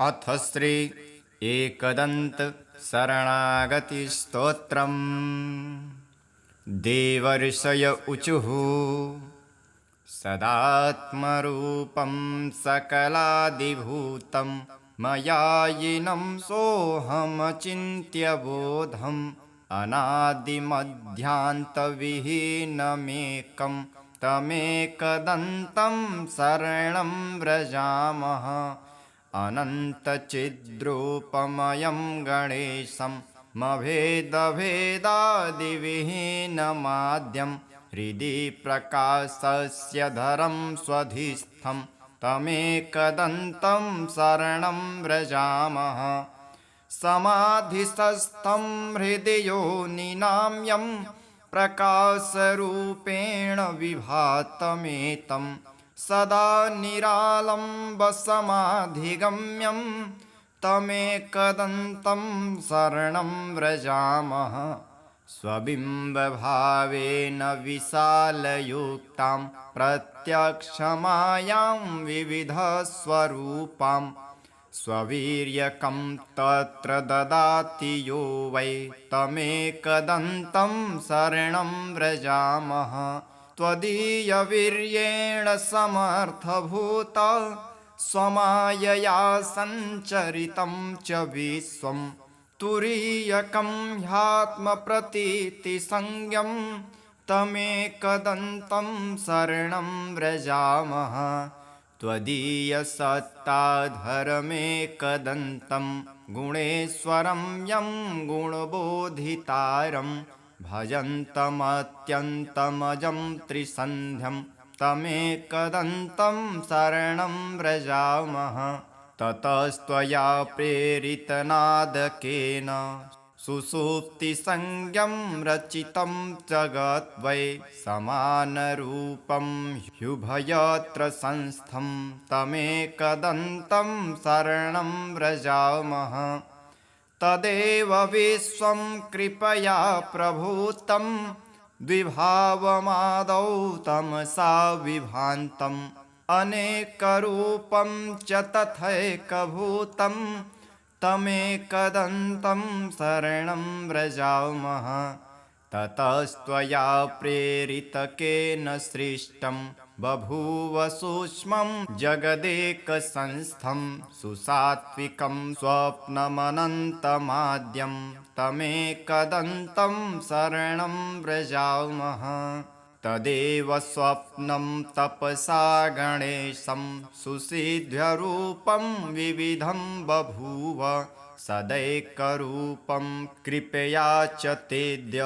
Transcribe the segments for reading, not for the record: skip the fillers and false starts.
अथ श्री एकदन्त शरणागति स्तोत्रम्। देवर्षय ऊचुः सदात्मरूपं सकलादिभूतं मयायिनं सोऽहमचिन्त्य बोधम् अनादिमध्यान्तविहीनमेकं तमेकदन्तं शरणं व्रजामः। अनन्तचिद्रूपमयं गणेशं मभेदभेदादिविहीनमाद्यं हृदि प्रकाशस्य धरं स्वधिस्थं तमेकदन्तं शरणं व्रजामः। समाधिस्थं हृदि योनिनां यं प्रकाशरूपेण विभातमेतं सदा निरालम्बसमाधिगम्यं तमेकदन्तं शरणं व्रजामः। स्वबिम्बभावेन विशालयुक्तां प्रत्यक्षमायां विविधस्वरूपां स्ववीर्यकं तत्र ददाति यो वै तमेकदन्तं शरणं व्रजामः। त्वदीयवीर्येण समर्थभूत स्वमायया सञ्चरितं च विश्वं तुरीयकं ह्यात्मप्रतीतिसंज्ञं तमेकदन्तं शरणं व्रजामः। त्वदीयसत्ताधरमेकदन्तं गुणेश्वरं यं गुणबोधितारं भजन्तमत्यन्तमजं त्रिसन्ध्यं तमेकदन्तं शरणं व्रजामः। ततस्त्वया प्रेरितनादकेन सुषुप्तिसंज्ञं रचितं जगत् वै समानरूपं ह्युभयत्र संस्थं तमेकदन्तं शरणं व्रजामः। तदेव विश्वं कृपया प्रभूतं द्विभावमादौ तमसा विभान्तम् अनेकरूपं च तथैकभूतं तमेकदन्तं शरणं व्रजामः। ततस्त्वया प्रेरितकेन सृष्टं बभूव सूक्ष्मं जगदेकसंस्थं सुसात्विकं स्वप्नमनन्तमाद्यं तमेकदन्तं शरणं व्रजामः। तदेव स्वप्नं तपसा गणेशं सुसिद्ध्यरूपं विविधं बभूव सदैकरूपं कृपया च तेद्य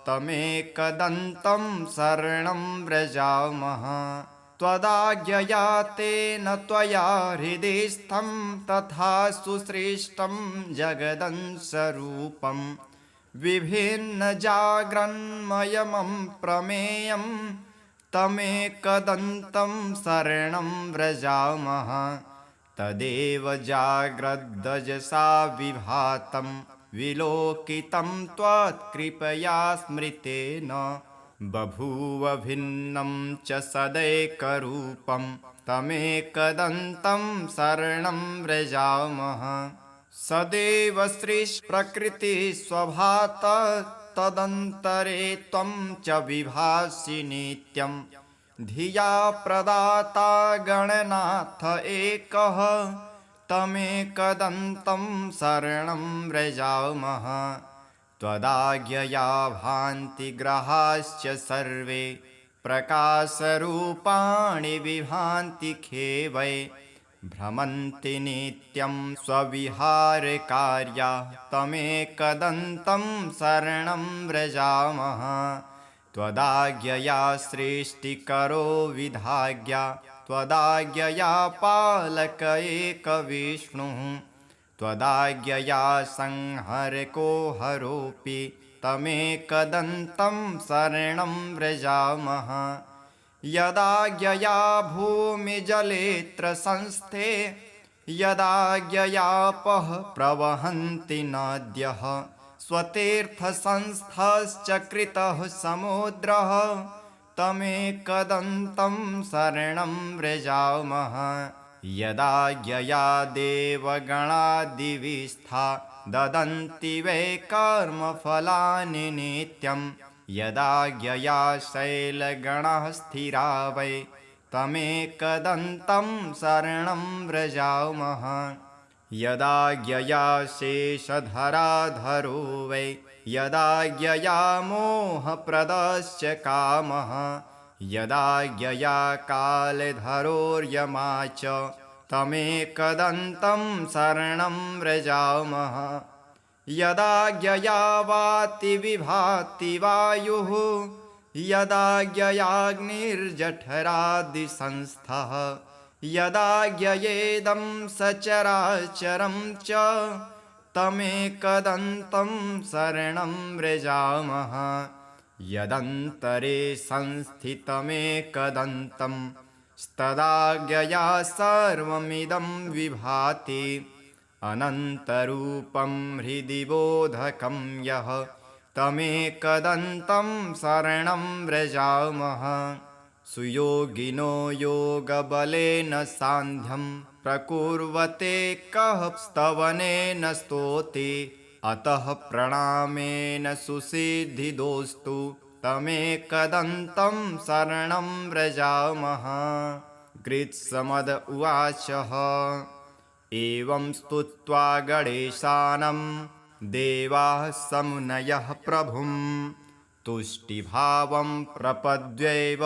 तमेकदन्तं शरणं व्रजामः। त्वदाज्ञया तेन त्वया हृदिस्थं तथा सुसृष्टं जगदंशरूपं विभिन्नजाग्रन्मयमं प्रमेयं तमेकदन्तं शरणं व्रजामः। तदेव जाग्रद्दजसा विभातं विलोकितं त्वत्कृपया स्मृतेन बभूव भिन्नं च सदैकरूपं तमेकदन्तं शरणं व्रजामः। सदैव सृष्टिप्रकृतिस्वभात तदन्तरे त्वं च विभासि नित्यं धिया प्रदाता गणनाथ एकः तमेकदन्तं शरणं व्रजामः। त्वदाज्ञया भान्ति ग्रहाश्च सर्वे प्रकाशरूपाणि विभान्ति खेवै भ्रमन्ति नित्यं स्वविहारकार्या तमेकदन्तं शरणं व्रजामः। त्वदाज्ञया सृष्टिकरो विधाज्ञा त्वदाज्ञया पालक एकविष्णुः त्वदाज्ञया संहरको हरोऽपि तमेकदन्तं शरणं व्रजामः। यदाज्ञया भूमिजलेऽत्र संस्थे यदाज्ञयापः प्रवहन्ति नद्यः स्वतीर्थसंस्थश्च कृतः समुद्रः तमेकदन्तं शरणं व्रजामः। यदा यया देवगणादिविस्था ददन्ति वै कर्मफलानि नित्यं यदा यया शैलगणाः स्थिरा वै तमेकदन्तं शरणं व्रजामः यदा यया शेषधराधरो वै यदा यया मोहप्रदश्च कामः यदा यया कालधरोर्यमा च तमेकदन्तं शरणं व्रजामः यदा यया वाति विभाति वायुः यदा ययाग्निर्जठरादिसंस्थः यदा ययेदं सचराचरं च तमेकदन्तं शरणं व्रजामः यदन्तरे संस्थितमेकदन्तं तदा यया सर्वमिदं विभाति अनन्तरूपं हृदि बोधकं यः तमेकदन्तं शरणं व्रजामः सुयोगिनो योगबलेन सान्ध्यं प्रकुर्वते कः स्तवनेन स्तोति अतः प्रणामेन सुसिद्धिदोस्तु तमेकदन्तं शरणं व्रजामः कृत्समद उवाचः एवं स्तुत्वा गणेशानं देवाः समुनयः प्रभुं तुष्टिभावं प्रपद्यैव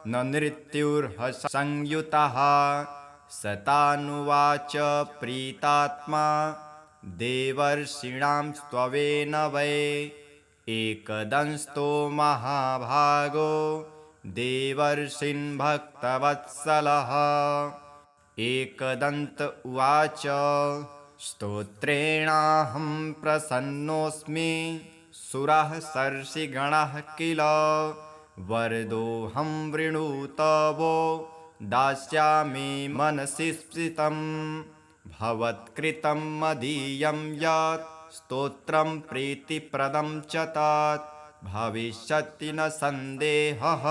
न नृत्युर्हसंयुतः सतानुवाच प्रीतात्मा देवर्षीणां स्त्वेन वै एकदंस्तो महाभागो देवर्षीन् भक्तवत्सलः एकदन्त उवाच स्तोत्रेणाहं प्रसन्नोऽस्मि सुराः सर्षिगणाः किल वरदोऽहं वृणुतवो दास्यामि मनसि स्फीतं भवत्कृतं मदीयं यत् स्तोत्रं प्रीतिप्रदं च तत् भविष्यति न सन्देहः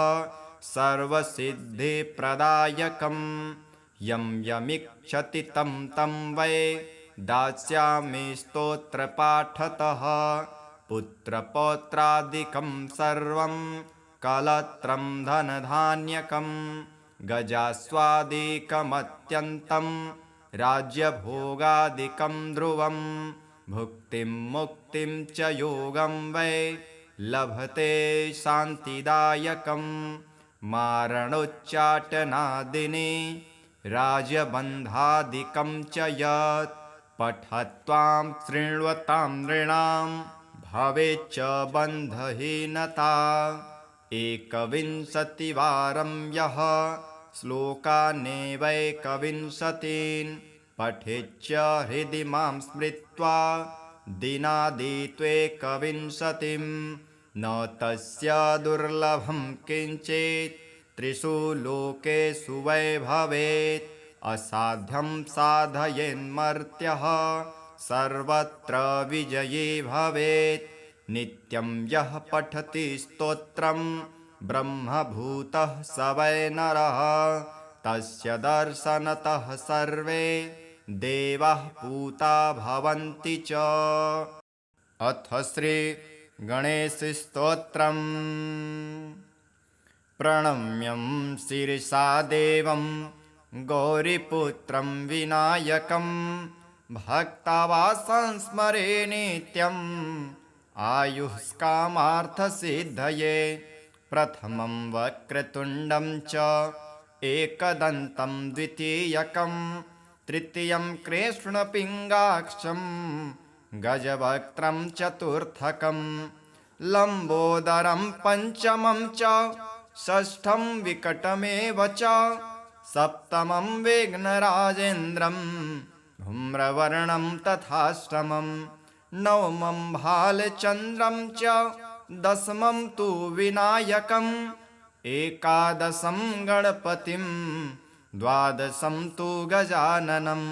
सर्वसिद्धिप्रदायकं यं यमिच्छति तं तं वै दास्यामि स्तोत्रपाठतः पुत्रपौत्रादिकं सर्वं कलत्रं धनधान्यकं गजास्वादिकमत्यन्तं राज्यभोगादिकं ध्रुवं भुक्तिं मुक्तिं च योगं वै लभते शान्तिदायकं मारणोच्चाटनादिनि राजबन्धादिकं च यत् पठत्वां शृण्वतां नृणां भवेच्च बन्धहीनता एकविंशतिवारं यः श्लोकानेवैकविंशतीन् पठेच्च हृदि मां स्मृत्वा दिनादित्वेकविंशतिं न तस्य दुर्लभं किञ्चित् त्रिषु लोकेषु वै भवेत् असाध्यं साधयेन्मर्त्यः सर्वत्र विजयी भवेत् नित्यं यः पठति स्तोत्रं ब्रह्मभूतः स वै नरः तस्य दर्शनतः सर्वे देवाः पूता भवन्ति च। अथ श्री गणेशस्तोत्रम्। प्रणम्यं शिरसा देवं गौरीपुत्रं विनायकं भक्तावासं स्मरे नित्यम् आयुष्कामार्थसिद्धये प्रथमं वक्रतुण्डं च एकदन्तं द्वितीयकं तृतीयं कृष्णपिङ्गाक्षं गजवक्त्रं चतुर्थकं लम्बोदरं पञ्चमं च षष्ठं विकटमेव च सप्तमं विघ्नराजेन्द्रं धूम्रवर्णं तथाष्टमं नवमं भालचन्द्रं च दशमं तु विनायकम् एकादशं गणपतिं द्वादशं तु गजाननं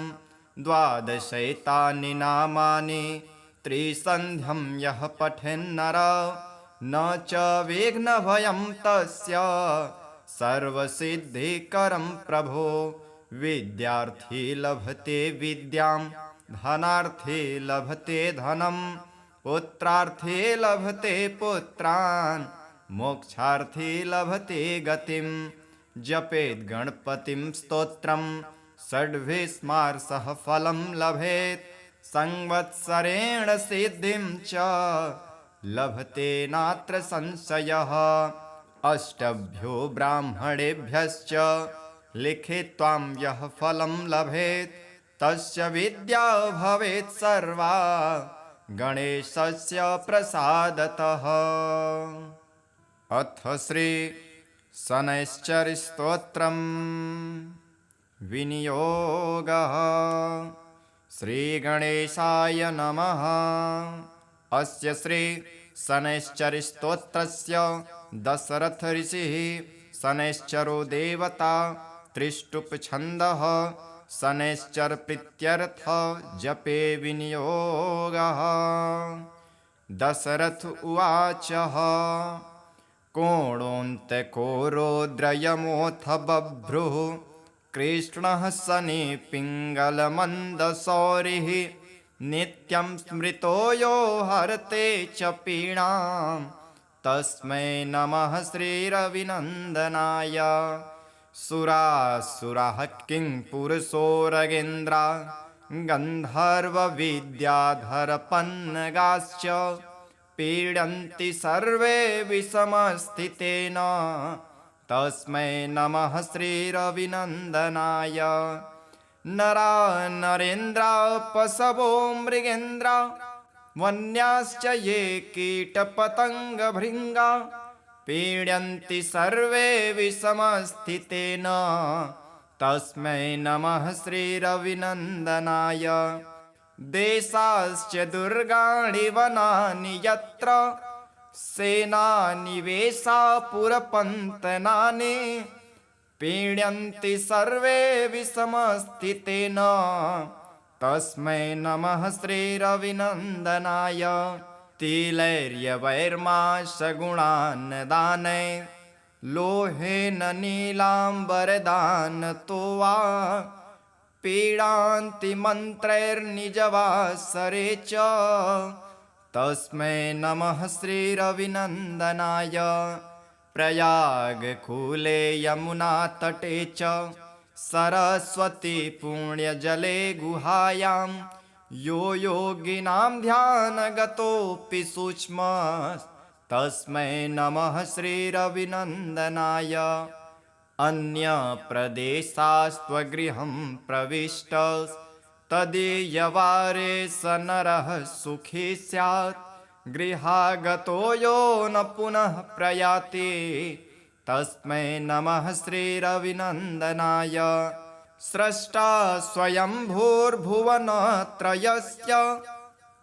द्वादशैतानि नामानि त्रिसन्ध्यं यः पठेन्नर न च विघ्नभयं तस्य सर्वसिद्धिकरं प्रभो विद्यार्थी लभते विद्यां धनार्थी लभते धनं पुत्रार्थी लभते पुत्रान् मोक्षार्थी लभते गतिं जपेत् गणपतिं स्तोत्रं षड्भिस्मार्षः फलं लभेत् संवत्सरेण सिद्धिं च लभते नात्र संशयः अष्टभ्यो ब्राह्मणेभ्यश्च लिखित्वां यः फलं लभेत् तस्य विद्या भवेत् सर्वा गणेशस्य प्रसादतः। अथ श्री शनैश्चरस्तोत्रम् विनियोगः। श्रीगणेशाय नमः। अस्य श्री शनैश्चरस्तोत्रस्य दशरथ ऋषिः शनैश्चरो देवता त्रिष्टुप्-छन्दः शनैश्चर प्रीत्यर्थ जपे विनियोगः। दशरथ उवाच कोणोऽन्तको रौद्रयमोऽथ बभ्रुः कृष्णः शनि पिङ्गलमन्दशौरिः नित्यं स्मृतो यो हरते च पीडां तस्मै नमः श्रीरविनन्दनाय। सुरासुरः किङ्पुरुषोरगेन्द्रा गन्धर्वविद्याधरपन्नगाश्च पीडन्ति सर्वे विषमस्थितेन तस्मै नमः श्रीरविनन्दनाय। नरा नरेन्द्रा पशवो मृगेन्द्रा वन्याश्च ये कीटपतङ्गभृङ्गा पीड्यन्ति सर्वे विषमस्थितेन तस्मै नमः श्रीरविनन्दनाय। देशाश्च दुर्गाणि वनानि यत्र सेनानिवेशा पुरपन्तनानि पीड्यन्ति सर्वे विषमस्थितेन तस्मै नमः श्रीरविनन्दनाय। तिलैर्यवैर्माशगुणान् दानै लोहेन नीलाम्बरदानतो वा पीडान्ति मन्त्रैर्निजवासरे च तस्मै नमः श्रीरविनन्दनाय। प्रयागकूले यमुनातटे च सरस्वती पुण्यजले गुहायां यो योगिनां ध्यानगतोऽपि सूक्ष्मः तस्मै नमः श्रीरविनन्दनाय। अन्यप्रदेशास्त्वगृहं प्रविष्टः तदीयवारे स नरः सुखी स्यात् गृहागतो यो न पुनः प्रयाति तस्मै नमः श्रीरविनन्दनाय। स्रष्टा स्वयंभूर्भुवनत्रयस्य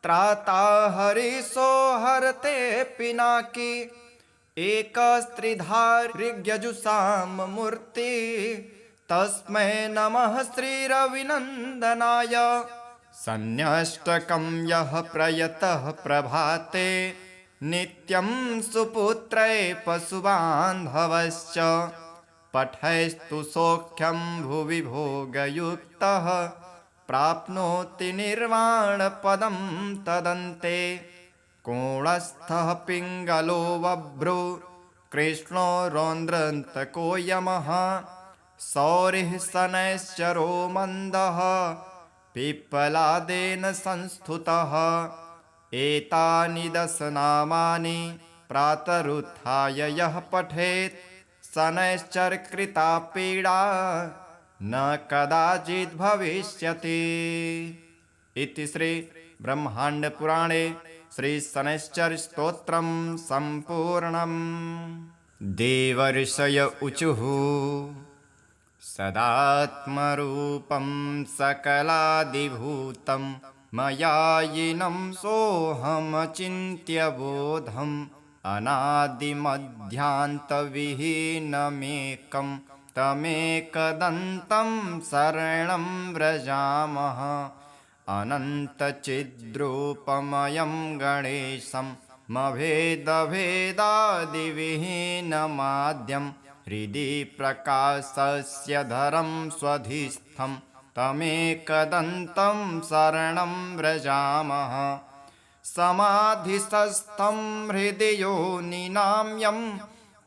त्राता हरिशो हरते पिनाकी एकस्त्रिधारिज्ञजुषां मूर्ति तस्मै नमः श्रीरविनन्दनाय। सन्न्यष्टकं यः प्रयतः प्रभाते नित्यं सुपुत्रै पशुबान्धवश्च पठैस्तु सौख्यं भुवि भोगयुक्तः प्राप्नोति निर्वाणपदं तदन्ते। कोणस्थः पिङ्गलो बभ्रु कृष्णो रौद्रान्तको यमः सौरिः शनैश्चरो मन्दः पिप्पलादेन संस्तुतः। एतानि दशनामानि प्रातरुत्थाय यः पठेत् शनैश्चरकृता पीडा न कदाचित् भविष्यति। इति श्री ब्रह्माण्डपुराणे श्री शनैश्चरस्तोत्रं सम्पूर्णम्। देवर्षय ऊचुः सदात्मरूपं सकलादिभूतं मयायिनं सोऽहमचिन्त्य बोधम् अनादिमध्यान्तविहीनमेकं तमेकदन्तं शरणं व्रजामः। अनन्तचिद्रूपमयं गणेशं मभेदभेदादिविहीनमाद्यं हृदि प्रकाशस्य धरं स्वधिस्थं तमेकदन्तं शरणं व्रजामः समाधिस्थं हृदि योनिनाम्यं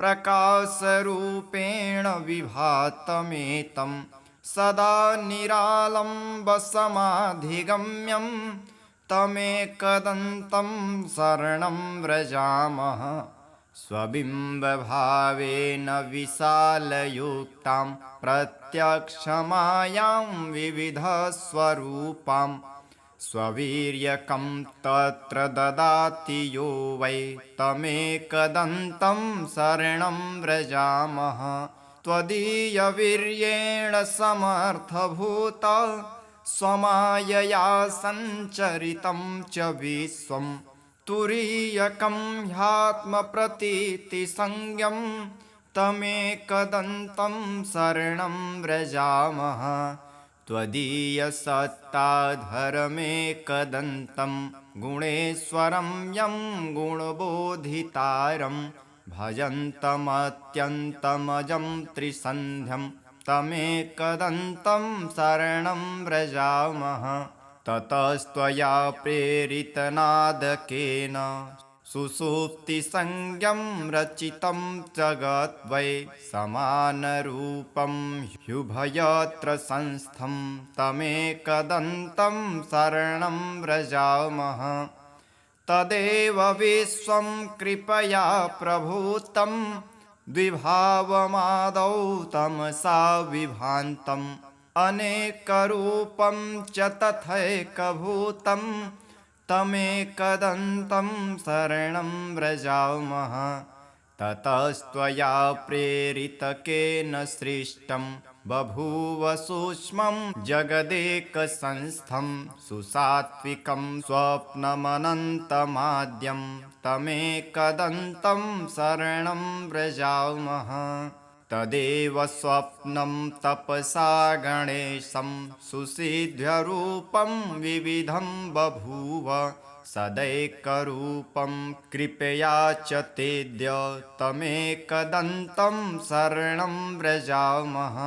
प्रकाशरूपेण विभातमेतं सदा निरालम्बसमाधिगम्यं तमेकदन्तं शरणं व्रजामः स्वबिम्बभावेन विशालयुक्तां प्रत्यक्षमायां विविधस्वरूपां स्ववीर्यकं तत्र ददाति यो वै तमेकदन्तं शरणं व्रजामः त्वदीयवीर्येण समर्थभूत स्वमायया सञ्चरितं च विश्वं तुरीयकं ह्यात्मप्रतीतिसंज्ञं तमेकदन्तं शरणं व्रजामः त्वदीयसत्ताधरमेकदन्तं गुणेश्वरं यं गुणबोधितारं भजन्तमत्यन्तमजं त्रिसन्ध्यं तमेकदन्तं शरणं व्रजामः ततस्त्वया प्रेरितनादकेन सुषुप्तिसंज्ञं रचितं जगत् वै समानरूपं ह्युभयत्र संस्थं तमेकदन्तं शरणं व्रजामः तदेव विश्वं कृपया प्रभूतं द्विभावमादौ तमसा विभान्तम् अनेकरूपं च तथैकभूतं तमेकदन्तं शरणं व्रजामः ततस्त्वया प्रेरितकेन सृष्टं बभूव सूक्ष्मं जगदेकसंस्थं सुसात्विकं स्वप्नमनन्तमाद्यं तमेकदन्तं शरणं व्रजामः तदेव स्वप्नं तपसा गणेशं सुसिद्ध्यरूपं विविधं बभूव सदैकरूपं कृपया च तेद्य तमेकदन्तं शरणं व्रजामः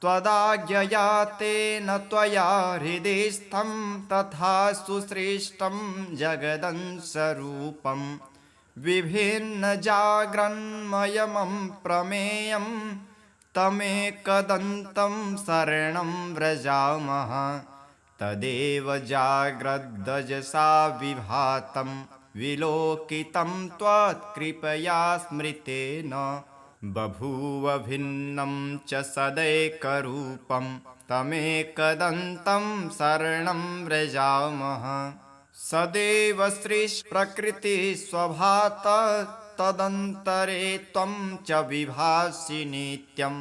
त्वदाज्ञया तेन त्वया हृदिस्थं तथा सुसृष्टं जगदंशरूपं विभिन्नजाग्रन्मयमं प्रमेयं तमेकदन्तं शरणं व्रजामः तदेव जाग्रद्दजसा विभातं विलोकितं त्वत्कृपया स्मृतेन बभूव भिन्नं च सदैकरूपं तमेकदन्तं शरणं व्रजामः सदैव सृष्टिप्रकृतिस्वभात तदन्तरे त्वं च विभासि नित्यं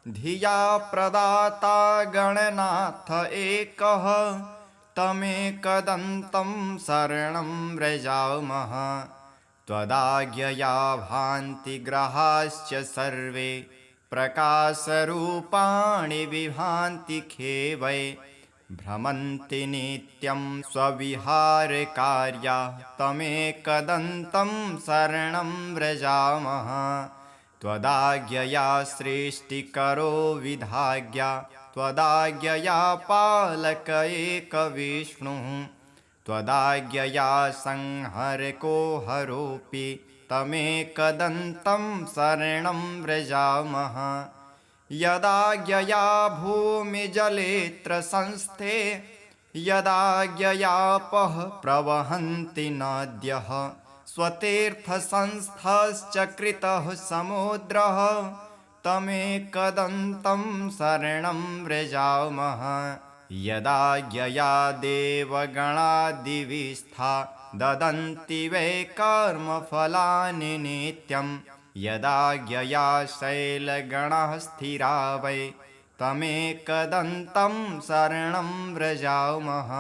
धिया प्रदाता गणनाथ एकः तमेकदन्तं शरणं व्रजामः त्वदाज्ञया भान्ति ग्रहाश्च सर्वे प्रकाशरूपाणि विभान्ति खेवै भ्रमन्ति नित्यं स्वविहारकार्या तमेकदन्तं शरणं व्रजामः त्वदाज्ञया सृष्टिकरो विधाज्ञा त्वदाज्ञया पालक एकविष्णुः त्वदाज्ञया संहरको हरोऽपि तमेकदन्तं शरणं व्रजामः यदाज्ञया भूमिजलेऽत्र संस्थे यदाज्ञयापः प्रवहन्ति नद्यः स्वतीर्थसंस्थश्च कृतः समुद्रः तमेकदन्तं शरणं व्रजामः यदाज्ञया देवगणादिविस्था ददन्ति वै कर्मफलानि नित्यं यदाज्ञया शैलगणाः स्थिरा वै तमेकदन्तं शरणं व्रजामः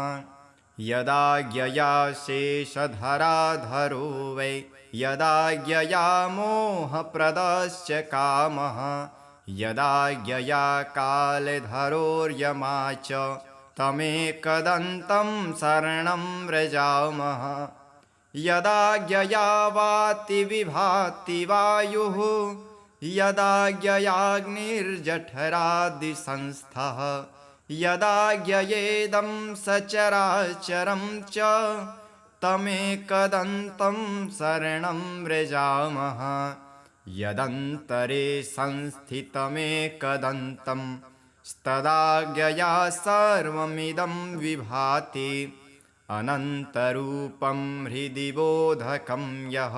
यदाज्ञया शेषधराधरो वै यदाज्ञया मोहप्रदश्च कामः यदाज्ञया कालधरोर्यमा च तमेकदन्तं शरणं व्रजामः यदाज्ञया वाति विभाति वायुः यदाज्ञयाग्निर्जठरादिसंस्थः यदाज्ञयेदं सचराचरं च तमेकदन्तं शरणं व्रजामः यदन्तरे संस्थितमेकदन्तं तदाज्ञया सर्वमिदं विभाति अनन्तरूपं हृदि बोधकं यः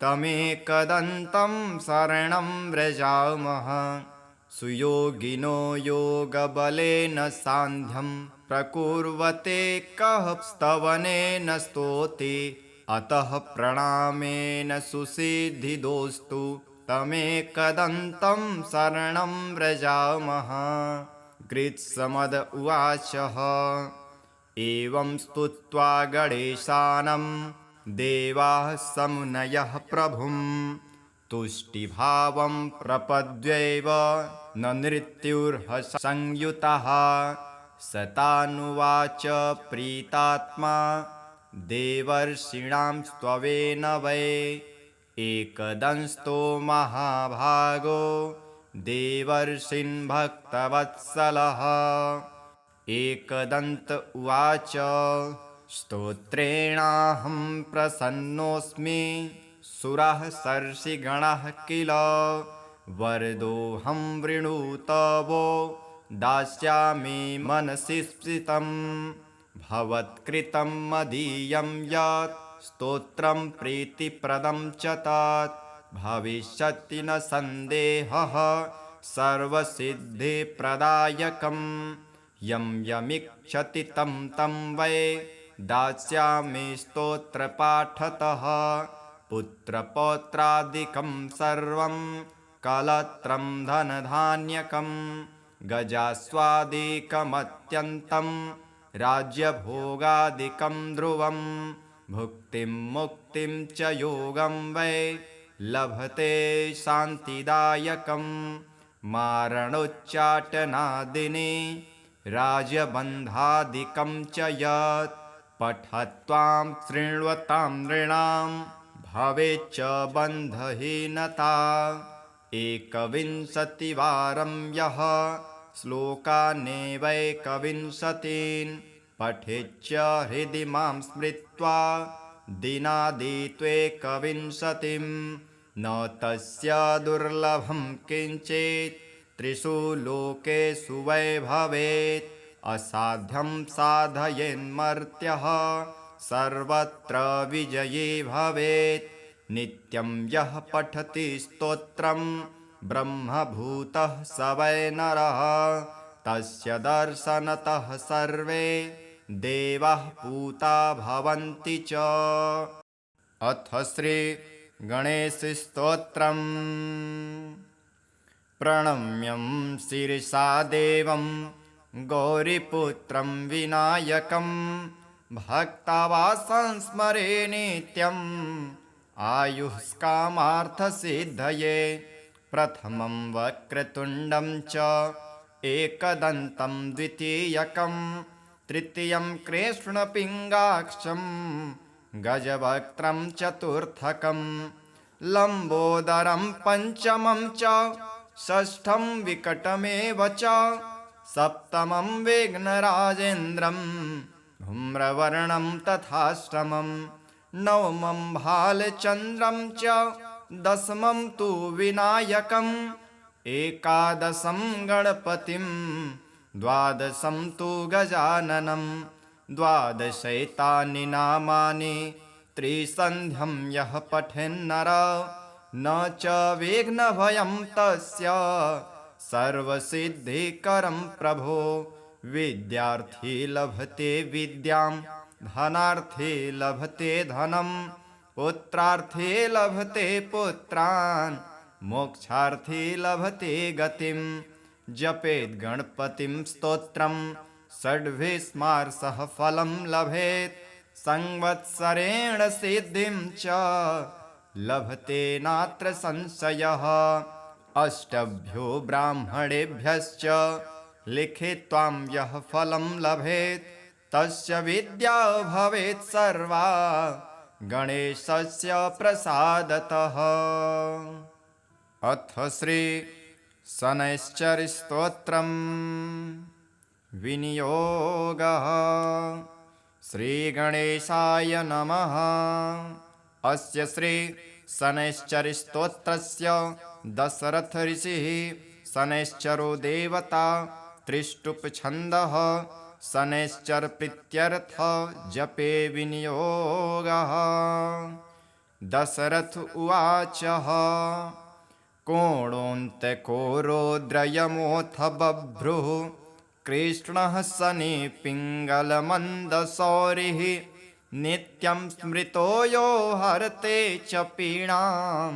तमेकदन्तं शरणं व्रजामः सुयोगिनो योगबलेन सान्ध्यं प्रकुर्वते कः स्तवनेन स्तोति अतः प्रणामेन सुसिद्धिदोस्तु तमेकदन्तं शरणं व्रजामः। कृत्समद उवाचः एवं स्तुत्वा गणेशानं देवाः समुनयः प्रभुं तुष्टिभावं प्रपद्यैव न नृत्युर्हसंयुतः सतानुवाच प्रीतात्मा देवर्षीणां स्त्ववेन वै एकदंस्तो महाभागो देवर्षीन् भक्तवत्सलः। एकदन्त उवाच स्तोत्रेणाहं प्रसन्नोऽस्मि सुराः सर्षिगणाः किल वरदोऽहं वृणुतवो दास्यामि मनसि स्फीतं भवत्कृतं मदीयं यत् स्तोत्रं प्रीतिप्रदं च तत् भविष्यति न सन्देहः सर्वसिद्धिप्रदायकम् यं यमिच्छति तं तं वै दास्यामि स्तोत्रपाठतः पुत्रपौत्रादिकं सर्वं कलत्रं धनधान्यकं गजास्वादिकमत्यन्तं राज्यभोगादिकं ध्रुवं भुक्तिं मुक्तिं च योगं वै लभते शान्तिदायकं मारणोच्चाटनादिनी राजबन्धादिकं च यत् पठत्वां शृण्वतां नृणां भवेच्च बन्धहीनता एकविंशतिवारं यः श्लोकानेवैकविंशतीन् पठेच्च हृदि मां स्मृत्वा दिनादित्वेकविंशतिं न तस्य दुर्लभं किञ्चित् त्रिषु लोकेषु वै भवेत् असाध्यं साधयेन्मर्त्यः सर्वत्र विजयी भवेत् नित्यं यः पठति स्तोत्रं ब्रह्मभूतः स वै नरः तस्य दर्शनतः सर्वे देवाः पूता भवन्ति च। अथ श्री गणेशस्तोत्रम्। प्रणम्यं शिरसा देवं गौरीपुत्रं विनायकं भक्तावासं स्मरे नित्यम् आयुष्कामार्थसिद्धये प्रथमं वक्रतुण्डं च एकदन्तं द्वितीयकं तृतीयं कृष्णपिङ्गाक्षं गजवक्त्रं चतुर्थकं लम्बोदरं पञ्चमं च षष्ठं विकटमेव च सप्तमं विघ्नराजेन्द्रं धूम्रवर्णं तथाष्टमं नवमं भालचन्द्रं च दशमं तु विनायकम् एकादशं गणपतिं द्वादशं तु गजाननं द्वादशैतानि नामानि त्रिसन्ध्यं यः पठेन्नर न च विघ्नभयं तस्य सर्वसिद्धिकरं प्रभो विद्यार्थी लभते विद्यां धनार्थी लभते धनं पुत्रार्थी लभते पुत्रान् मोक्षार्थी लभते गतिं जपेत् गणपतिं स्तोत्रं षड्भिस्मार्षः फलं लभेत् संवत्सरेण सिद्धिं च लभते नात्र संशयः अष्टभ्यो ब्राह्मणेभ्यश्च लिखित्वां यः फलं लभेत् तस्य विद्या भवेत् सर्वा गणेशस्य प्रसादतः। अथ श्री शनैश्चरस्तोत्रम् विनियोगः। श्रीगणेशाय नमः। अस्य श्री शनैश्चरस्तोत्रस्य दशरथ ऋषिः शनैश्चरो देवता त्रिष्टुप् छन्दः शनैश्चर प्रीत्यर्थ जपे विनियोगः। दशरथ उवाच कोणोऽन्तको रौद्रयमोऽथ बभ्रुः कृष्णः शनि पिङ्गलमन्दशौरिः नित्यं स्मृतो यो हरते च पीडां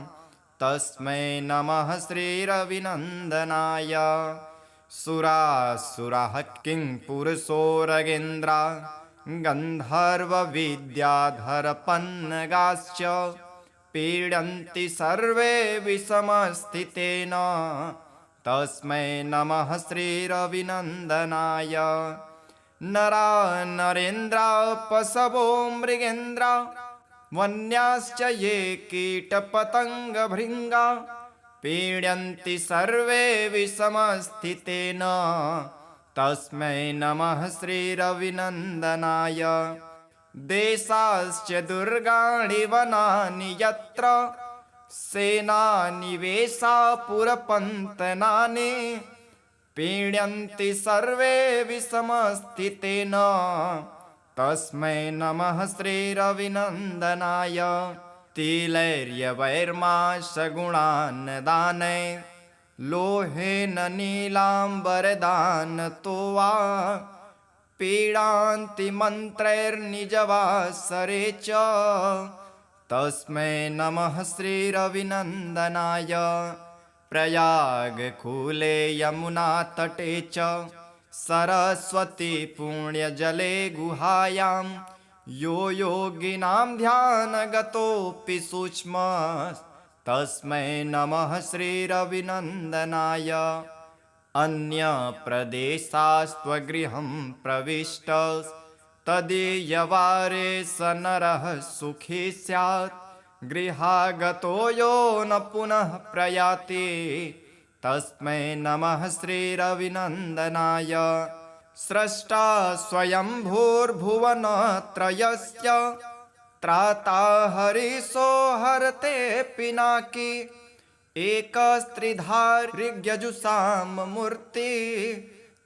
तस्मै नमः श्रीरविनन्दनाय। सुरासुरः किङ्पुरुषोरगेन्द्रा गन्धर्वविद्याधरपन्नगाश्च पीडन्ति सर्वे विषमस्थितेन तस्मै नमः श्रीरविनन्दनाय। नरा नरेन्द्रा पशवो मृगेन्द्रा वन्याश्च ये कीटपतङ्गभृङ्गा पीड्यन्ति सर्वे विषमस्थितेन तस्मै नमः श्रीरविनन्दनाय। देशाश्च दुर्गाणि वनानि यत्र सेनानिवेशा पुरपन्तनानि पीड्यन्ति सर्वे विषमस्थितेन तस्मै नमः श्रीरविनन्दनाय। तिलैर्यवैर्माशगुणान् दानै लोहेन नीलाम्बरदानतो वा पीडान्ति मन्त्रैर्निजवासरे च तस्मै नमः श्रीरविनन्दनाय। प्रयागकूले यमुनातटे च सरस्वती पुण्यजले गुहायां यो योगिनां ध्यानगतोऽपि सूक्ष्मः तस्मै नमः श्रीरविनन्दनाय। अन्यप्रदेशास्त्वगृहं प्रविष्ट तदीयवारे स नरः सुखी स्यात् गृहागतो यो न पुनः प्रयाति तस्मै नमः श्रीरविनन्दनाय। स्रष्टा स्वयंभूर्भुवनत्रयस्य त्राता हरिशो हरते पिनाकी एकस्त्रिधारिज्ञजुषां मूर्ति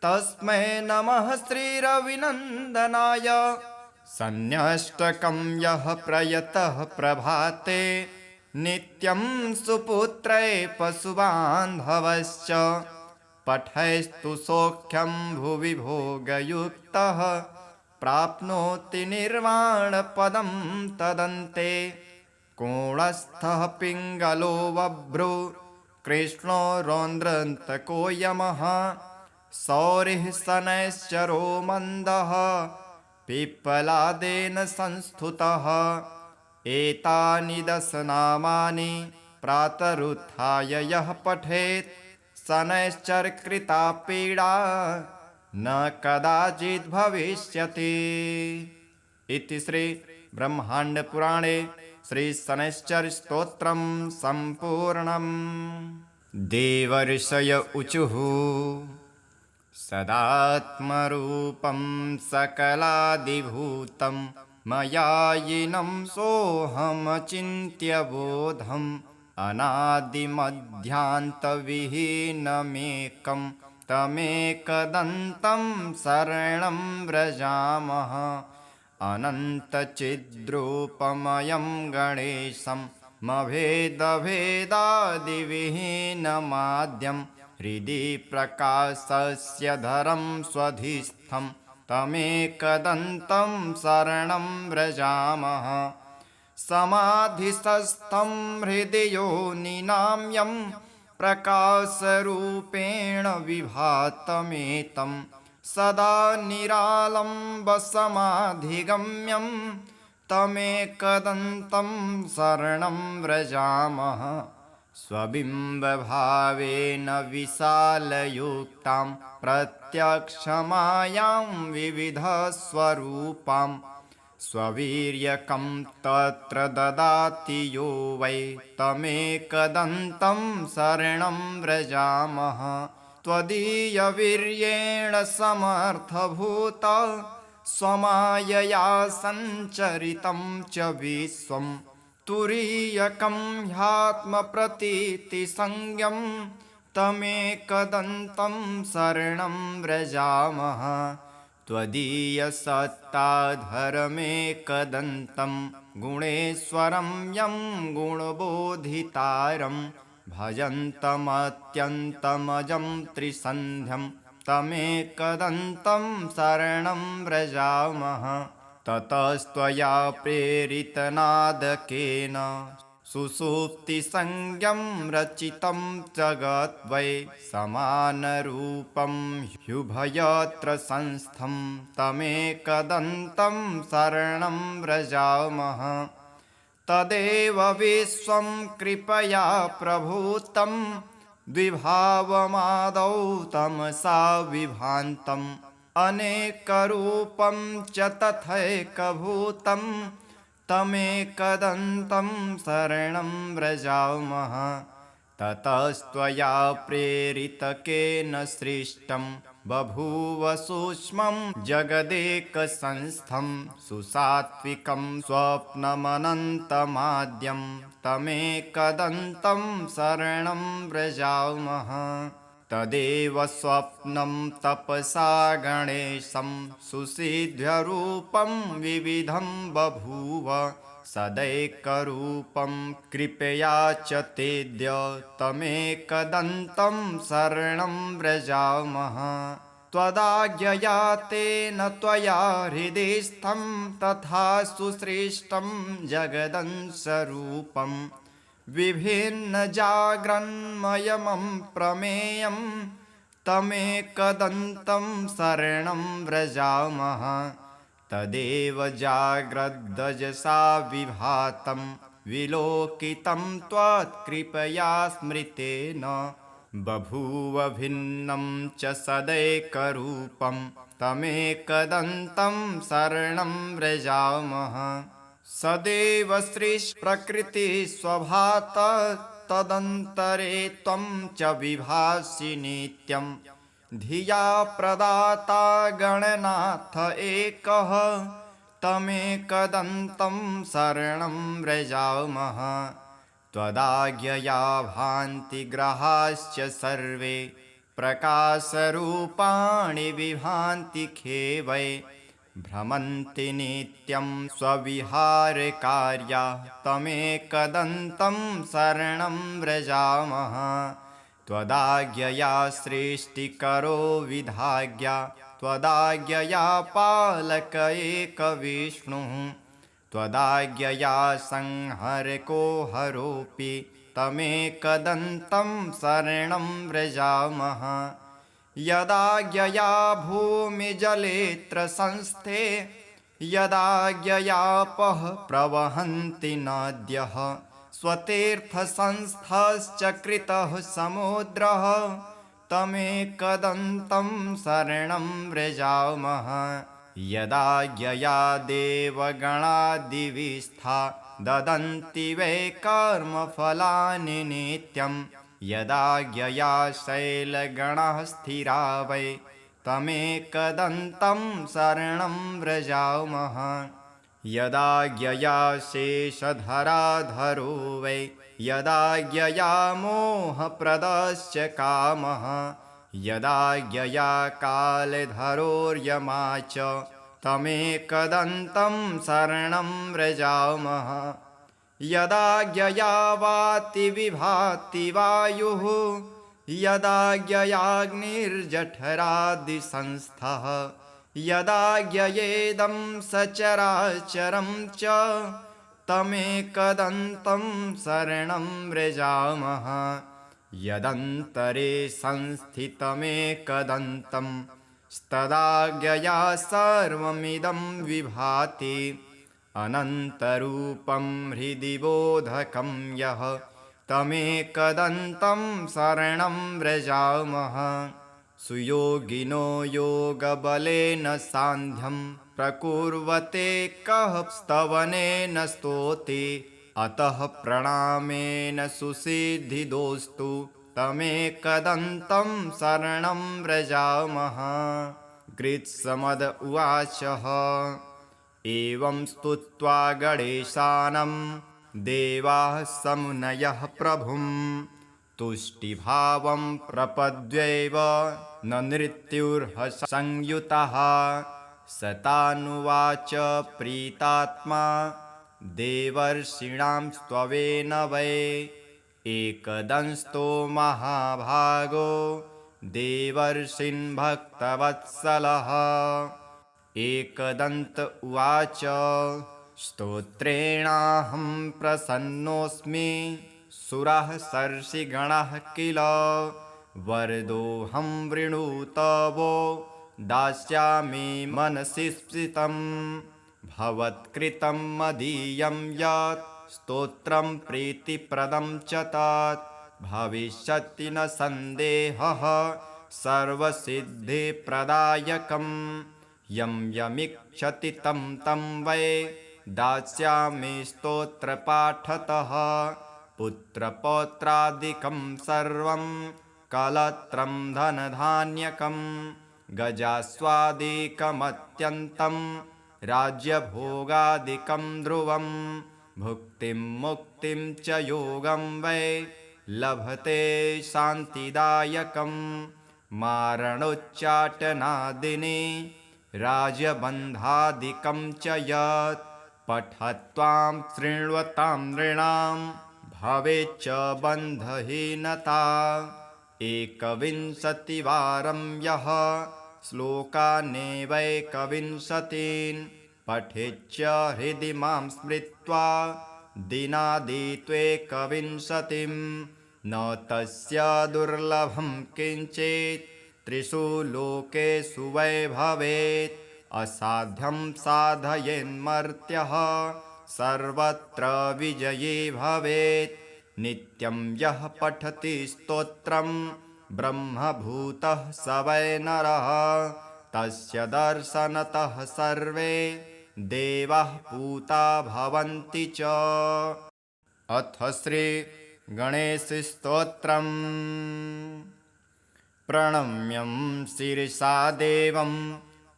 तस्मै नमः श्रीरविनन्दनाय। सन्न्यष्टकं यः प्रयतः प्रभाते नित्यं सुपुत्रै पशुबान्धवश्च पठैस्तु सौख्यं भुवि भोगयुक्तः प्राप्नोति निर्वाणपदं तदन्ते। कोणस्थः पिङ्गलो बभ्रु कृष्णो रौद्रान्तको यमः सौरिः शनैश्चरो मन्दः पिप्पलादेन संस्तुतः। एतानि दशनामानि प्रातरुत्थाय यः पठेत् शनैश्चरकृता पीडा न कदाचित् भविष्यति। इति श्री ब्रह्माण्डपुराणे श्री शनैश्चरस्तोत्रं सम्पूर्णम्। देवर्षय ऊचुः सदात्मरूपं सकलादिभूतं मयायिनं सोऽहमचिन्त्य बोधम् अनादिमध्यान्तविहीनमेकं तमेकदन्तं शरणं व्रजामः। अनन्तचिद्रूपमयं गणेशं मभेदभेदादिविहीनमाद्यं हृदि प्रकाशस्य धरं स्वधिस्थं तमेकदन्तं शरणं व्रजामः। समाधिस्थं हृदि योनिनां यं प्रकाशरूपेण विभातमेतं सदा निरालम्बसमाधिगम्यं तमेकदन्तं शरणं व्रजामः। स्वबिम्बभावेन विशालयुक्तां प्रत्यक्षमायां विविधस्वरूपां स्ववीर्यकं तत्र ददाति यो वै तमेकदन्तं शरणं व्रजामः त्वदीयवीर्येण समर्थभूत स्वमायया सञ्चरितं च विश्वं तुरीयकं ह्यात्मप्रतीतिसंज्ञं तमेकदन्तं शरणं व्रजामः त्वदीयसत्ताधरमेकदन्तं गुणेश्वरं यं गुणबोधितारं भजन्तमत्यन्तमजं त्रिसन्ध्यं तमेकदन्तं शरणं व्रजामः ततस्त्वया प्रेरितनादकेन सुषुप्तिसंज्ञं रचितं जगत् वै समानरूपं ह्युभयत्र संस्थं तमेकदन्तं शरणं व्रजामः तदेव विश्वं कृपया प्रभूतं द्विभावमादौ तमसा विभान्तम् अनेकरूपं च तथैकभूतं तमेकदन्तं शरणं व्रजामः ततस्त्वया प्रेरितकेन सृष्टं बभूव सूक्ष्मं जगदेकसंस्थं सुसात्विकं स्वप्नमनन्तमाद्यं तमेकदन्तं शरणं व्रजामः तदेव स्वप्नं तपसा गणेशं सुसिद्ध्यरूपं विविधं बभूव सदैकरूपं कृपया च तेद्य तमेकदन्तं शरणं व्रजामः त्वदाज्ञया तेन त्वया हृदिस्थं तथा सुसृष्टं जगदंशरूपं विभिन्नजाग्रन्मयमं प्रमेयं तमेकदन्तं शरणं व्रजामः तदेव जाग्रद्दजसा विभातं विलोकितं त्वत्कृपया स्मृतेन बभूव भिन्नं च सदैकरूपं तमेकदन्तं शरणं व्रजामः सदैव सृष्टिप्रकृतिस्वभात तदन्तरे त्वं च विभासि नित्यं धिया प्रदाता गणनाथ एकः तमेकदन्तं शरणं व्रजामः त्वदाज्ञया भान्ति ग्रहाश्च सर्वे प्रकाशरूपाणि विभान्ति खेवै भ्रमन्ति नित्यं स्वविहारकार्या तमेकदन्तं शरणं व्रजामः त्वदाज्ञया सृष्टिकरो विधाज्ञा त्वदाज्ञया पालक एकविष्णुः त्वदाज्ञया संहरको हरोऽपि तमेकदन्तं शरणं व्रजामः यदाज्ञया भूमिजलेऽत्र संस्थे यदाज्ञयापः प्रवहन्ति नद्यः स्वतीर्थसंस्थश्च कृतः समुद्रः तमेकदन्तं शरणं व्रजामः यदाज्ञया देवगणादिविस्था ददन्ति वै कर्मफलानि नित्यं यदाज्ञया शैलगणाः स्थिरा वै तमेकदन्तं शरणं व्रजामः यदाज्ञया शेषधराधरो वै यदाज्ञया मोहप्रदश्च कामः यदाज्ञया कालधरोर्यमा च तमेकदन्तं शरणं व्रजामः यदाज्ञया वाति विभाति वायुः यदाज्ञयाग्निर्जठरादिसंस्थः यदाज्ञयेदं सचराचरं च तमेकदन्तं शरणं व्रजामः यदन्तरे संस्थितमेकदन्तं तदाज्ञया सर्वमिदं विभाति अनन्तरूपं हृदि बोधकं यः तमेकदन्तं शरणं व्रजामः सुयोगिनो योगबलेन सान्ध्यं प्रकुर्वते कः स्तवनेन स्तोति अतः प्रणामेन सुसिद्धिदोस्तु तमेकदन्तं शरणं व्रजामः। कृत्समद उवाचः एवं स्तुत्वा गणेशानं देवाः समुनयः प्रभुं तुष्टिभावं प्रपद्यैव न नृत्युर्हसंयुतः। सतानुवाच प्रीतात्मा देवर्षीणां स्तवेन वै एकदंस्तो महाभागो देवर्षीन् भक्तवत्सलः। एकदन्त उवाच स्तोत्रेणाहं प्रसन्नोऽस्मि सुराः सर्षिगणाः किल वरदोऽहं वृणुतवो दास्यामि मनसि स्फीतं भवत्कृतं मदीयं यत् स्तोत्रं प्रीतिप्रदं च तत् भविष्यति न सन्देहः सर्वसिद्धिप्रदायकम् यं यमिच्छति तं तं वै दास्यामि स्तोत्रपाठतः पुत्रपौत्रादिकं सर्वं कलत्रं धनधान्यकं गजास्वादिकमत्यन्तं राज्यभोगादिकं ध्रुवं भुक्तिं मुक्तिं च योगं वै लभते शान्तिदायकं मारणोच्चाटनादिनी राजबन्धादिकं च यत् पठत्वां शृण्वतां नृणां भवेच्च बन्धहीनता। एकविंशतिवारं यः श्लोकानेवैकविंशतीन् पठेच्च हृदि मां स्मृत्वा दिनादित्वेकविंशतिं न तस्य दुर्लभं किञ्चित् त्रिषु लोकेषु वै भवेत् असाध्यं साधयेन्मर्त्यः सर्वत्र विजयी भवेत्। नित्यं यः पठति स्तोत्रं ब्रह्मभूतः स वै नरः तस्य दर्शनतः सर्वे देवाः पूता भवन्ति च। अथ श्री गणेशस्तोत्रम्। प्रणम्यं शिरसा देवं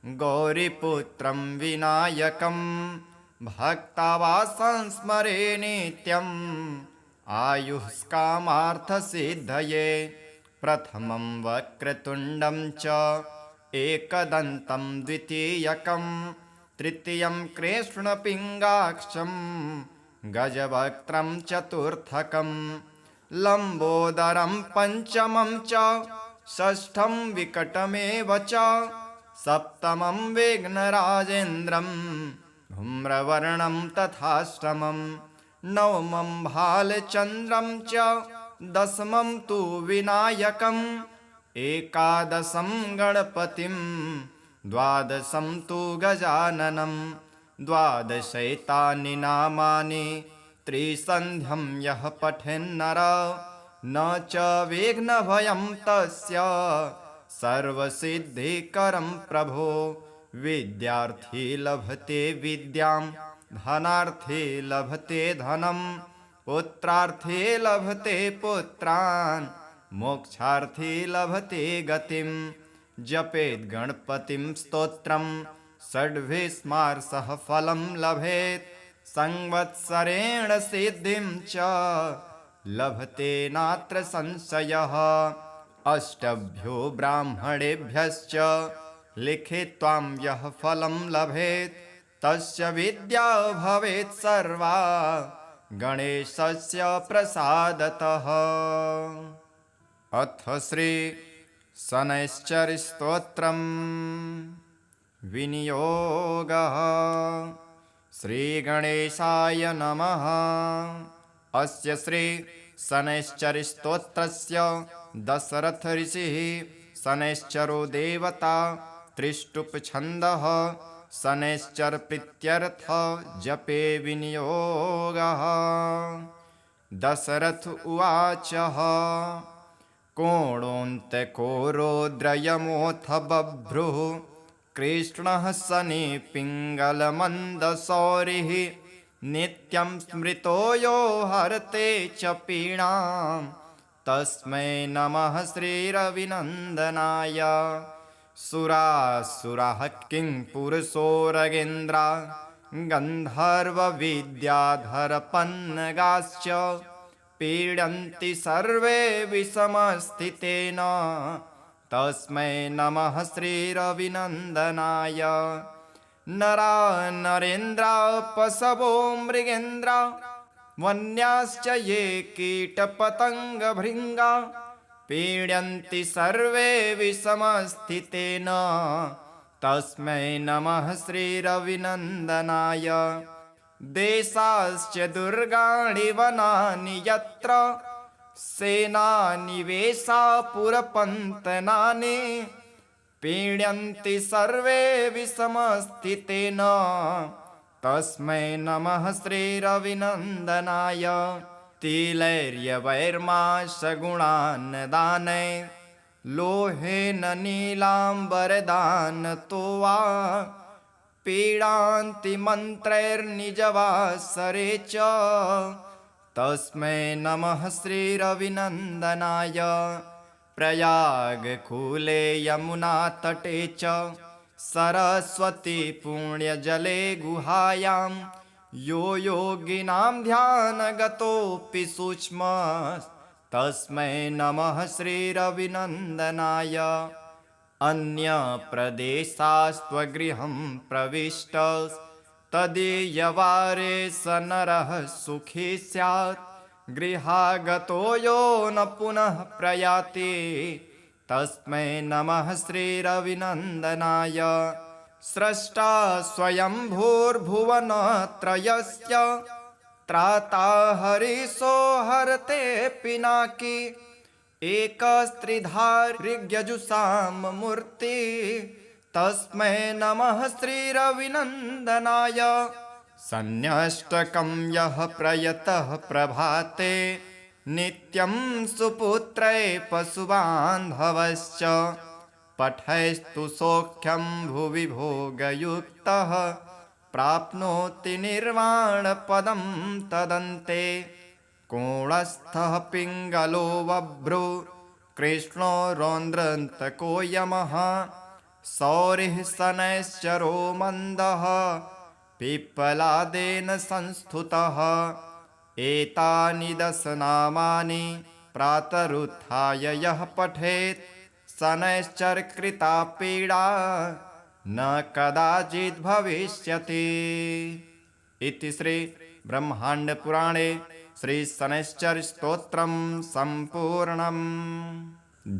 गौरीपुत्रं विनायकं भक्तावासं स्मरे नित्यम् आयुष्कामार्थसिद्धये। प्रथमं वक्रतुण्डं च एकदन्तं द्वितीयकं तृतीयं कृष्णपिङ्गाक्षं गजवक्त्रं चतुर्थकं लम्बोदरं पञ्चमं च षष्ठं विकटमेव च सप्तमं विघ्नराजेन्द्रं धूम्रवर्णं तथाष्टमं नवमं भालचन्द्रं च दशमं तु विनायकम् एकादशं गणपतिं द्वादशं तु गजाननं द्वादशैतानि नामानि त्रिसन्ध्यं यः पठेन्नर न च विघ्नभयं तस्य सर्वसिद्धिकरं प्रभो। विद्यार्थी लभते विद्यां धनार्थी लभते धनं पुत्रार्थी लभते पुत्रान् मोक्षार्थी लभते गतिं। जपेत् गणपतिं स्तोत्रं षड्भिस्मार्षः फलं लभेत् संवत्सरेण सिद्धिं च लभते नात्र संशयः। अष्टभ्यो ब्राह्मणेभ्यश्च लिखित्वां यः फलं लभेत् तस्य विद्या भवेत् सर्वा गणेशस्य प्रसादतः। अथ श्री शनैश्चरस्तोत्रम्। विनियोगः। श्रीगणेशाय नमः। अस्य श्री शनैश्चरस्तोत्रस्य दशरथ ऋषिः शनैश्चरो देवता त्रिष्टुप्छन्दः शनैश्चर प्रीत्यर्थ जपे विनियोगः। दशरथ उवाचः कोणोऽन्तको रौद्रयमोऽथ बभ्रुः कृष्णः शनि पिङ्गलमन्दशौरिः नित्यं स्मृतो यो हरते च पीडां तस्मै नमः श्रीरविनन्दनाय। सुरासुरः किङ्पुरुषोरगेन्द्रा गन्धर्वविद्याधरपन्नगाश्च पीडन्ति सर्वे विषमस्थितेन तस्मै नमः श्रीरविनन्दनाय। नरा नरेन्द्रा पशवो मृगेन्द्रा वन्याश्च ये कीटपतङ्गभृङ्गा पीड्यन्ति सर्वे विषमस्थितेन तस्मै नमः श्रीरविनन्दनाय। देशाश्च दुर्गाणि वनानि यत्र सेनानिवेशा पुरपन्तनानि पीड्यन्ति सर्वे विषमस्थितेन तस्मै नमः श्रीरविनन्दनाय। तिलैर्यवैर्माशगुणान् दानै लोहेन नीलाम्बरदानतो वा पीडान्ति मन्त्रैर्निजवासरे च तस्मै नमः श्रीरविनन्दनाय। प्रयागकूले यमुनातटे च सरस्वती पुण्यजले गुहायां यो योगिनां ध्यानगतोऽपि सूक्ष्म तस्मै नमः श्रीरविनन्दनाय। अन्यप्रदेशास्त्वगृहं प्रविष्ट तदीयवारे स नरः सुखी स्यात् गृहागतो यो न पुनः प्रयाति तस्मै नमः श्रीरविनन्दनाय। स्रष्टा स्वयंभूर्भुवनत्रयस्य त्राता हरिशो हरते पिनाकी एकस्त्रिधारिज्ञजुषां मूर्ति तस्मै नमः श्रीरविनन्दनाय। सन्न्यष्टकं यः प्रयतः प्रभाते नित्यं सुपुत्रै पशुबान्धवश्च पठैस्तु सौख्यं भुवि भोगयुक्तः प्राप्नोति निर्वाणपदं तदन्ते। कोणस्थः पिङ्गलो बभ्रो कृष्णो रौद्रान्तको यमः सौरिः शनैश्चरो मन्दः पिप्पलादेन संस्तुतः। एतानि दशनामानि प्रातरुत्थाय यः पठेत् शनैश्चरकृता पीडा न कदाचित् भविष्यति। इति श्री ब्रह्माण्डपुराणे श्री शनैश्चर स्तोत्रं सम्पूर्णम्।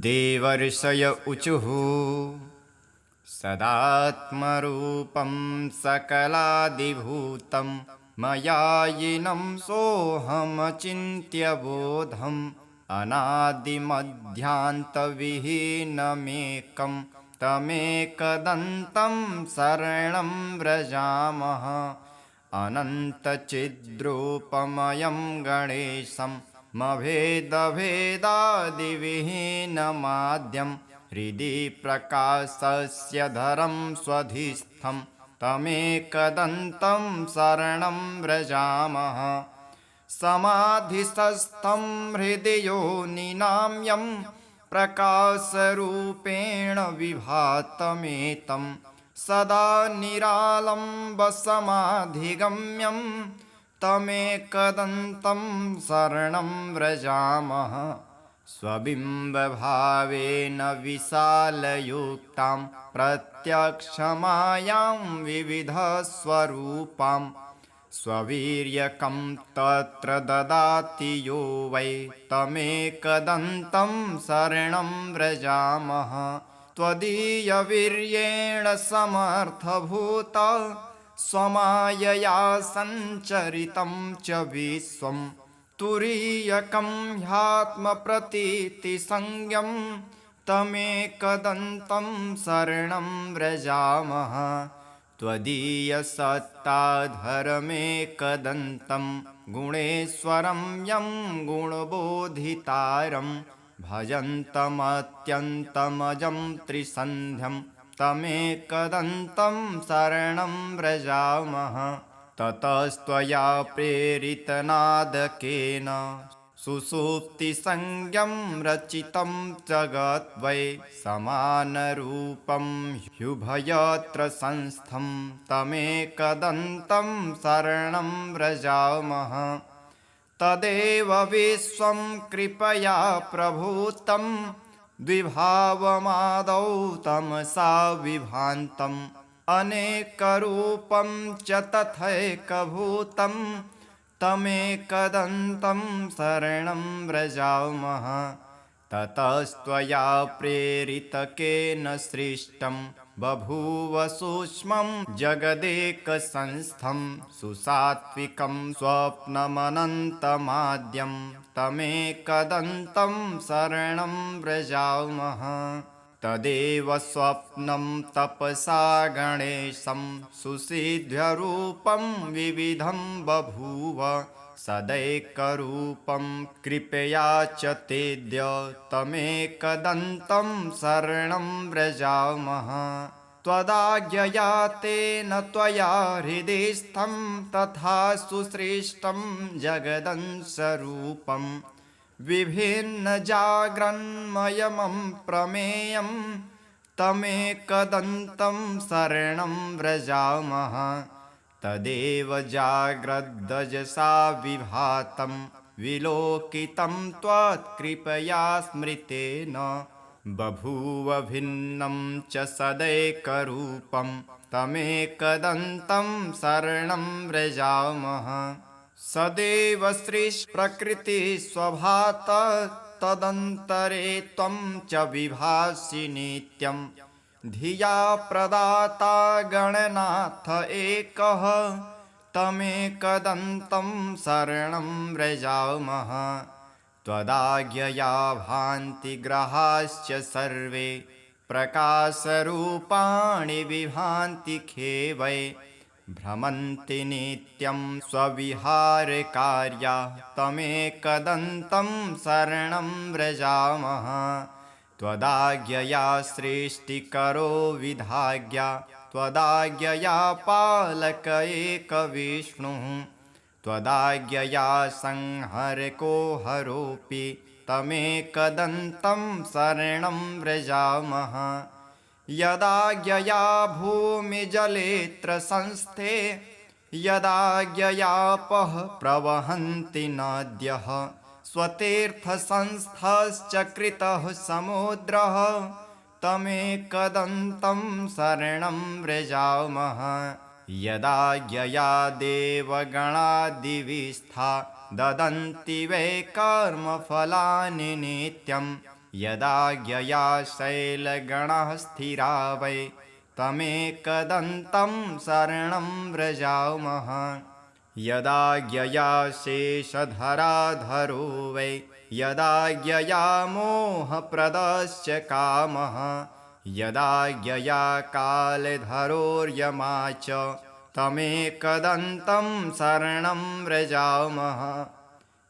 देवर्षय ऊचुः सदात्मरूपं सकलादिभूतं मयायिनं सोऽहमचिन्त्य बोधम् अनादिमध्यान्तविहीनमेकं तमेकदन्तं शरणं व्रजामः। अनन्तचिद्रूपमयं गणेशं मभेदभेदादिविहीनमाद्यं हृदि प्रकाशस्य धरं स्वधिस्थं तमेकदन्तं शरणं व्रजामः। समाधिस्थं हृदि योनिनां यं प्रकाशरूपेण विभातमेतं सदा निरालम्बसमाधिगम्यं तमेकदन्तं शरणं व्रजामः। स्वबिम्बभावेन विशालयुक्तां प्रत्यक्षमायां विविधस्वरूपां स्ववीर्यकं तत्र ददाति यो वै तमेकदन्तं शरणं व्रजामः। त्वदीयवीर्येण समर्थभूत स्वमायया सञ्चरितं च विश्वं तुरीयकं ह्यात्मप्रतीतिसंज्ञं तमेकदन्तं शरणं व्रजामः। त्वदीयसत्ताधरमेकदन्तं गुणेश्वरं यं गुणबोधितारं भजन्तमत्यन्तमजं त्रिसन्ध्यं तमेकदन्तं शरणं व्रजामः ततस्त्वया प्रेरितनादकेन सुषुप्तिसंज्ञं रचितं जगत् वै समानरूपं ह्युभयत्र संस्थं तमेकदन्तं शरणं व्रजामः तदेव विश्वं कृपया प्रभूतं द्विभावमादौ तमसा विभान्तम् अनेकरूपं च तथैकभूतं तमेकदन्तं शरणं व्रजामः ततस्त्वया प्रेरितकेन सृष्टं बभूव सूक्ष्मं जगदेकसंस्थं सुसात्विकं स्वप्नमनन्तमाद्यं तमेकदन्तं शरणं व्रजामः तदेव स्वप्नं तपसा गणेशं सुसिद्ध्यरूपं विविधं बभूव सदैकरूपं कृपया च तेद्य तमेकदन्तं शरणं व्रजामः त्वदाज्ञया तेन त्वया हृदिस्थं तथा सुसृष्टं जगदंशरूपं विभिन्नजाग्रन्मयमं प्रमेयं तमेकदन्तं शरणं व्रजामः तदेव जाग्रद्दजसा विभातं विलोकितं त्वत्कृपया स्मृतेन बभूव भिन्नं च सदैकरूपं तमेकदन्तं शरणं व्रजामः सदैव सृष्टिप्रकृतिस्वभात तदन्तरे त्वं च विभासि नित्यं धिया प्रदाता गणनाथ एकः तमेकदन्तं शरणं व्रजामः त्वदाज्ञया भान्ति ग्रहाश्च सर्वे प्रकाशरूपाणि विभान्ति खेवै भ्रमन्ति नित्यं स्वविहारकार्या तमेकदन्तं शरणं व्रजामः त्वदाज्ञया सृष्टिकरो विधाज्ञा त्वदाज्ञया पालक एकविष्णुः त्वदाज्ञया संहरको हरोऽपि तमेकदन्तं शरणं व्रजामः यदाज्ञया भूमिजलेऽत्र संस्थे यदाज्ञयापः प्रवहन्ति नद्यः स्वतीर्थसंस्थश्च कृतः समुद्रः तमेकदन्तं शरणं व्रजामः यदाज्ञया देवगणादिविस्था ददन्ति वै कर्मफलानि नित्यं यदाज्ञया शैलगणाः स्थिरा वै तमेकदन्तं शरणं व्रजामः यदाज्ञया शेषधराधरो वै यदाज्ञया मोहप्रदश्च कामः यदाज्ञया कालधरोर्यमा च तमेकदन्तं शरणं व्रजामः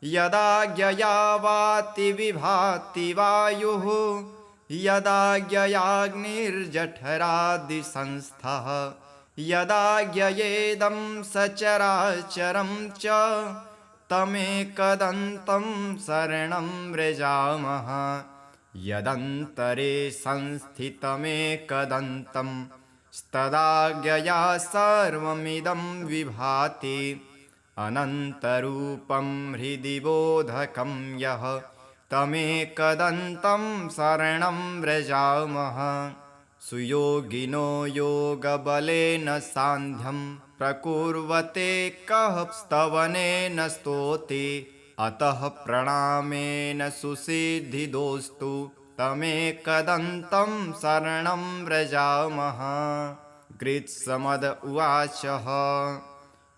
यदाज्ञया वाति विभाति वायुः यदाज्ञयाग्निर्जठरादिसंस्थः यदाज्ञयेदं सचराचरं च तमेकदन्तं शरणं व्रजामः यदन्तरे संस्थितमेकदन्तं तदाज्ञया सर्वमिदं विभाति अनन्तरूपं हृदि बोधकं यः तमेकदन्तं शरणं व्रजामः सुयोगिनो योगबलेन सान्ध्यं प्रकुर्वते कः स्तवनेन स्तोति अतः प्रणामेन सुसिद्धिदोस्तु तमेकदन्तं शरणं व्रजामः कृत्समद उवाचः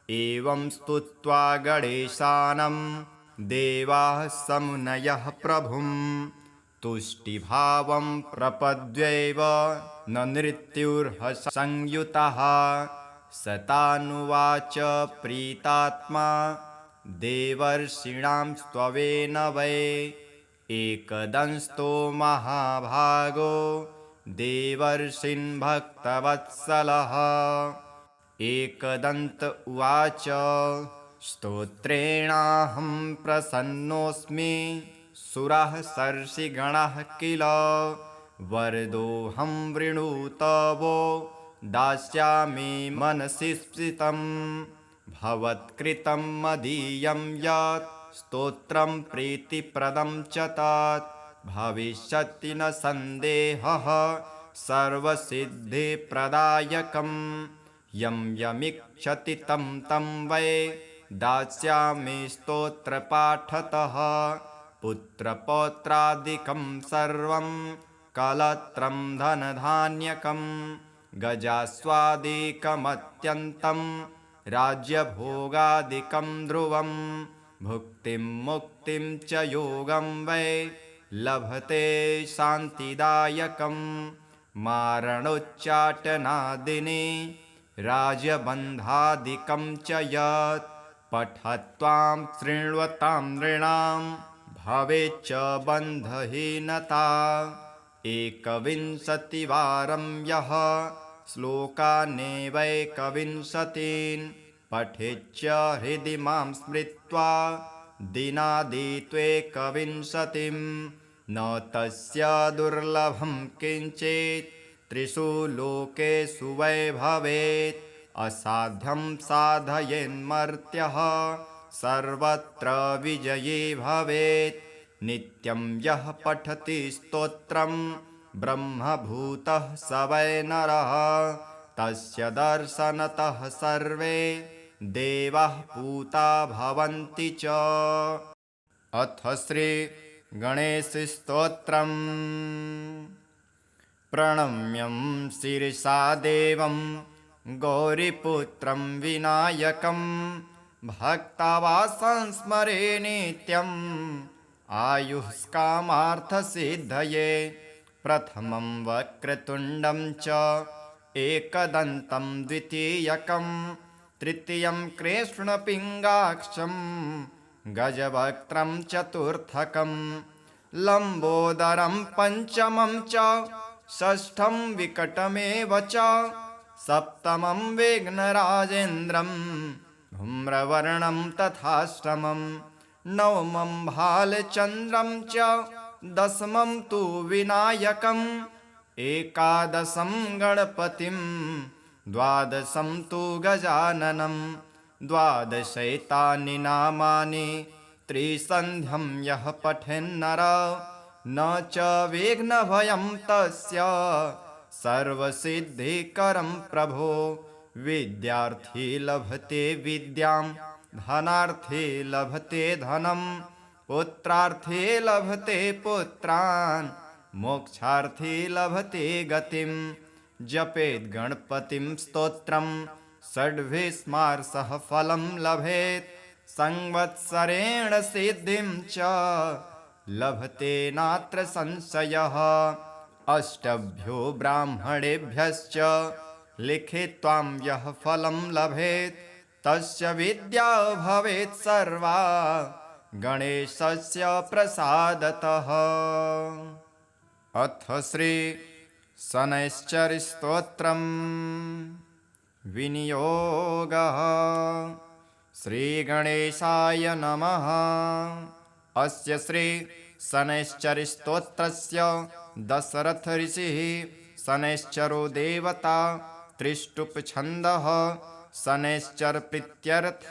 एवं स्तुत्वा गणेशानं देवाः समुनयः प्रभुं तुष्टिभावं प्रपद्यैव न नृत्युर्हसंयुतः सतानुवाच प्रीतात्मा देवर्षीणां स्तवेन वै एकदंस्तो महाभागो देवर्षिन् भक्तवत्सलः। एकदन्त उवाच स्तोत्रेणाहं प्रसन्नोऽस्मि सुराः सर्षिगणाः किल वरदोऽहं वृणुतवो दास्यामि मनसि स्फीतं भवत्कृतं मदीयं यत् स्तोत्रं प्रीतिप्रदं च तत् भविष्यति न सन्देहः सर्वसिद्धिप्रदायकम् यं यमिच्छति तं तं वै दास्यामि स्तोत्रपाठतः पुत्रपौत्रादिकं सर्वं कलत्रं धनधान्यकं गजास्वादिकमत्यन्तं राज्यभोगादिकं ध्रुवं भुक्तिं मुक्तिं च योगं वै लभते शान्तिदायकं मारणोच्चाटनादिनि राजबन्धादिकं च यत् पठत्वां शृण्वतां नृणां भवेच्च बन्धहीनता 21वारं यः श्लोकानेवैकविंशतीन् पठेच्च हृदि मां स्मृत्वा दिनादित्वेकविंशतिं न तस्य दुर्लभं किञ्चित् त्रिषु लोकेषु वै भवेत् असाध्यं साधयेन्मर्त्यः सर्वत्र विजयी भवेत् नित्यं यः पठति स्तोत्रं ब्रह्मभूतः स वै नरः तस्य दर्शनतः सर्वे देवाः पूता भवन्ति च। अथ श्री गणेशस्तोत्रम्। प्रणम्यं शिरसा देवं गौरीपुत्रं विनायकं भक्तावासं स्मरे नित्यम् आयुष्कामार्थसिद्धये प्रथमं वक्रतुण्डं च एकदन्तं द्वितीयकं तृतीयं कृष्णपिङ्गाक्षं गजवक्त्रं चतुर्थकं लम्बोदरं पञ्चमं च षष्ठं विकटमेव च सप्तमं विघ्नराजेन्द्रं धूम्रवर्णं तथाष्टमं नवमं भालचन्द्रं च दशमं तु विनायकम् एकादशं गणपतिं द्वादशं तु गजाननं द्वादशैतानि नामानि त्रिसन्ध्यं यः पठेन्नर न च विघ्नभयं तस्य सर्वसिद्धिकरं प्रभो विद्यार्थी लभते विद्यां धनार्थी लभते धनं पुत्रार्थी लभते पुत्रान् मोक्षार्थी लभते गतिं जपेत् गणपतिं स्तोत्रं षड्भिस्मार्षः फलं लभेत् संवत्सरेण सिद्धिं च लभते नात्र संशयः अष्टभ्यो ब्राह्मणेभ्यश्च लिखित्वां यः फलं लभेत् तस्य विद्या भवेत् सर्वा गणेशस्य प्रसादतः। अथ श्री शनैश्चरस्तोत्रम्। विनियोगः। श्रीगणेशाय नमः। अस्य श्री शनैश्चरस्तोत्रस्य दशरथ ऋषिः शनैश्चरो देवता त्रिष्टुप्छन्दः शनैश्चर प्रीत्यर्थ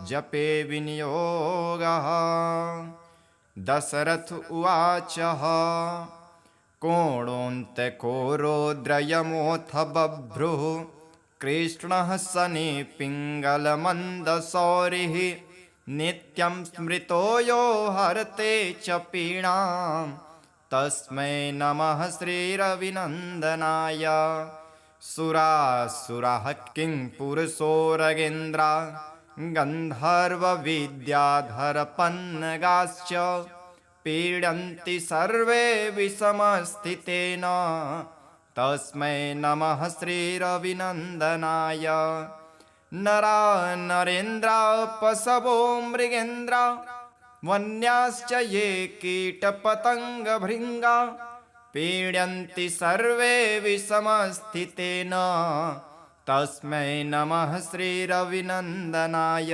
जपे विनियोगः। दशरथ उवाच कोणोऽन्तको रौद्रयमोऽथ बभ्रुः कृष्णः शनि पिङ्गलमन्दशौरिः नित्यं स्मृतो यो हरते च पीडां तस्मै नमः श्रीरविनन्दनाय। सुरासुरः किङ्पुरुषोरगेन्द्रा गन्धर्वविद्याधरपन्नगाश्च पीडन्ति सर्वे विषमस्थितेन तस्मै नमः श्रीरविनन्दनाय। नरा नरेन्द्रा पशवो मृगेन्द्रा वन्याश्च ये कीटपतङ्गभृङ्गा पीड्यन्ति सर्वे विषमस्थितेन तस्मै नमः श्रीरविनन्दनाय।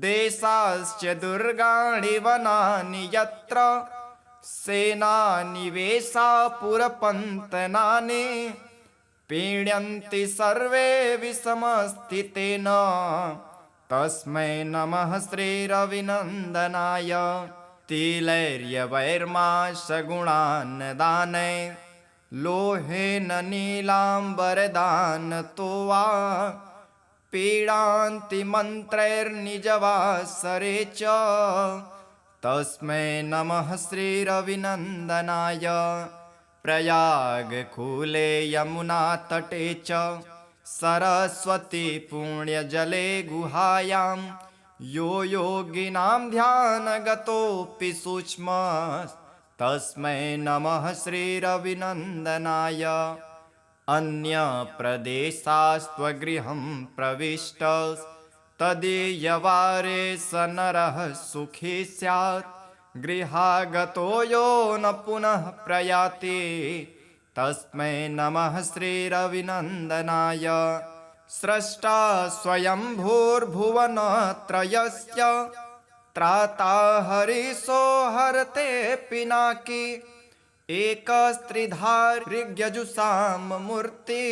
देशाश्च दुर्गाणि वनानि यत्र सेनानिवेशा पुरपन्तनानि पीड्यन्ति सर्वे विषमस्थितेन तस्मै नमः श्रीरविनन्दनाय। तिलैर्यवैर्माशगुणान् दानै लोहेन नीलाम्बरदानतो वा पीडान्ति मन्त्रैर्निजवासरे च तस्मै नमः श्रीरविनन्दनाय। प्रयागकूले यमुनातटे च सरस्वती पुण्यजले गुहायां यो योगिनां ध्यानगतोऽपि सूक्ष्मः तस्मै नमः श्रीरविनन्दनाय। अन्यप्रदेशास्त्वगृहं प्रविष्टः तदीयवारे स नरः सुखी स्यात् गृहागतो यो न पुनः प्रयाति तस्मै नमः श्रीरविनन्दनाय। स्रष्टा स्वयंभूर्भुवनत्रयस्य त्राता हरिशो हरते पिनाकी एकस्त्रिधारिज्ञजुषां मूर्ति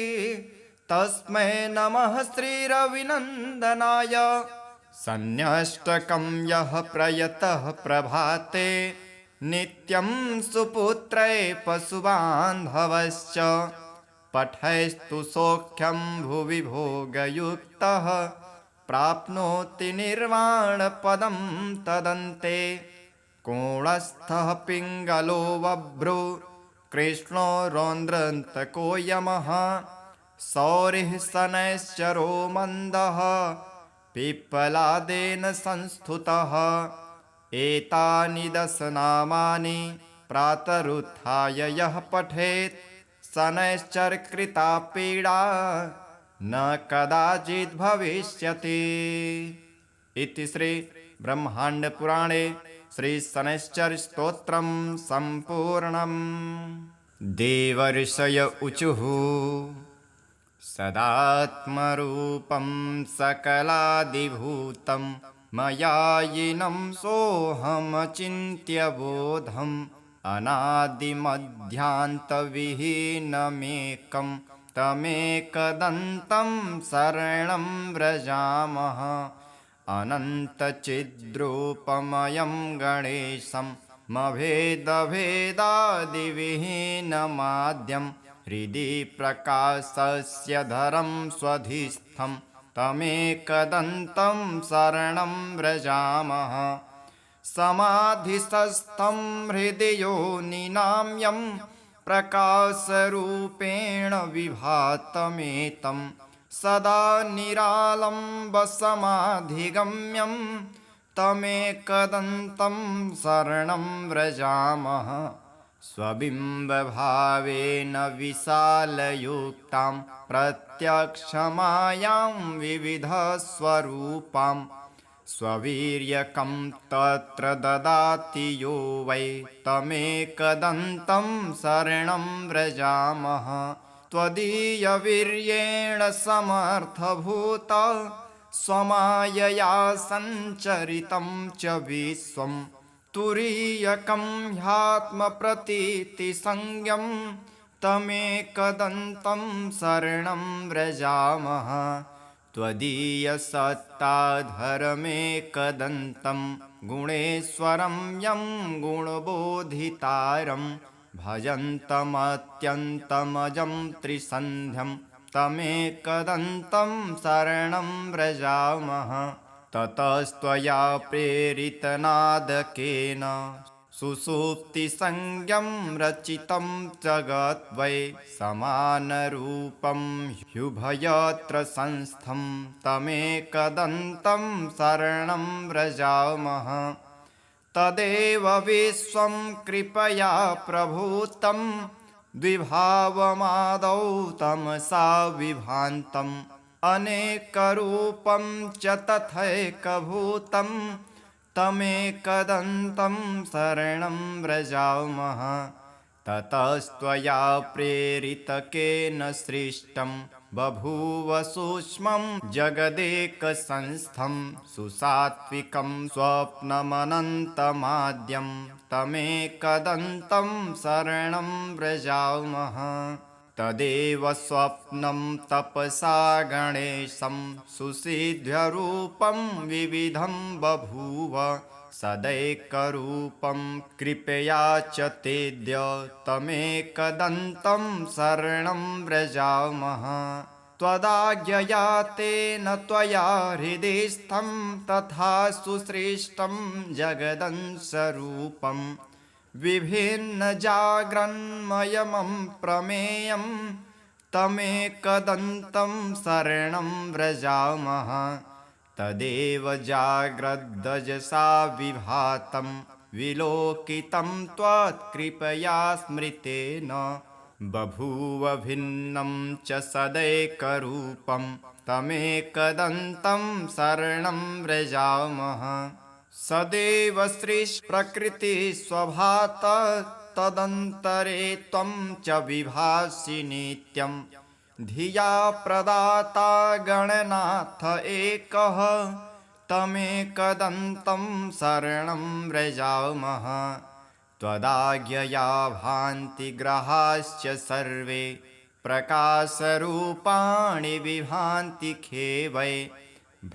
तस्मै नमः श्रीरविनन्दनाय। सन्न्यष्टकं यः प्रयतः प्रभाते नित्यं सुपुत्रै पशुबान्धवश्च पठैस्तु सौख्यं भुवि भोगयुक्तः प्राप्नोति निर्वाणपदं तदन्ते। कोणस्थः पिङ्गलो बभ्रो कृष्णो रौद्रान्तको यमः सौरिः शनैश्चरो मन्दः पिप्पलादेन संस्तुतः। एतानि दशनामानि प्रातरुत्थाय यः पठेत् शनैश्चरकृता पीडा न कदाचित् भविष्यति। इति श्री ब्रह्माण्डपुराणे श्री शनैश्चर स्तोत्रं सम्पूर्णम्। देवर्षय ऊचुः सदात्मरूपं सकलादिभूतं मयायिनं सोऽहमचिन्त्य बोधम् अनादिमध्यान्तविहीनमेकं तमेकदन्तं शरणं व्रजामः। अनन्तचिद्रूपमयं गणेशं मभेदभेदादिविहीनमाद्यं हृदि प्रकाशस्य धरं स्वधिस्थं तमेकदन्तं शरणं व्रजामः। समाधिस्थं हृदि योनिनां यं प्रकाशरूपेण विभातमेतं सदा निरालम्बसमाधिगम्यं तमेकदन्तं शरणं व्रजामः। स्वबिम्बभावेन विशालयुक्तां प्रत्यक्षमायां विविधस्वरूपां स्ववीर्यकं तत्र ददाति यो वै तमेकदन्तं शरणं व्रजामः। त्वदीयवीर्येण समर्थभूत स्वमायया सञ्चरितं च विश्वं तुरीयकं ह्यात्मप्रतीतिसंज्ञं तमेकदन्तं शरणं व्रजामः। त्वदीयसत्ताधरमेकदन्तं गुणेश्वरं यं गुणबोधितारं भजन्तमत्यन्तमजं त्रिसन्ध्यं तमेकदन्तं शरणं व्रजामः। ततस्त्वया प्रेरितनादकेन सुषुप्तिसंज्ञं रचितं जगत् वै समानरूपं ह्युभयत्र संस्थं तमेकदन्तं शरणं व्रजामः। तदेव विश्वं कृपया प्रभूतं द्विभावमादौ तमसा विभान्तम् अनेकरूपं च तथैकभूतं तमेकदन्तं शरणं व्रजामः। ततस्त्वया प्रेरितकेन सृष्टं बभूव सूक्ष्मं जगदेकसंस्थं सुसात्विकं स्वप्नमनन्तमाद्यं तमेकदन्तं शरणं व्रजामः। तदेव स्वप्नं तपसा गणेशं सुसिद्ध्यरूपं विविधं बभूव सदैकरूपं कृपया च तेद्य तमेकदन्तं शरणं व्रजामः। त्वदाज्ञया तेन त्वया हृदिस्थं तथा सुसृष्टं जगदंशरूपं विभिन्नजाग्रन्मयमं प्रमेयं तमेकदन्तं शरणं व्रजामः। तदेव जाग्रद्दजसा विभातं विलोकितं त्वत्कृपया स्मृतेन बभूव भिन्नं च सदैकरूपं तमेकदन्तं शरणं व्रजामः। सदैव सृष्टिप्रकृतिस्वभात तदन्तरे त्वं च विभासि नित्यं धिया प्रदाता गणनाथ एकः तमेकदन्तं शरणं व्रजामः। त्वदाज्ञया भान्ति ग्रहाश्च सर्वे प्रकाशरूपाणि विभान्ति खेवै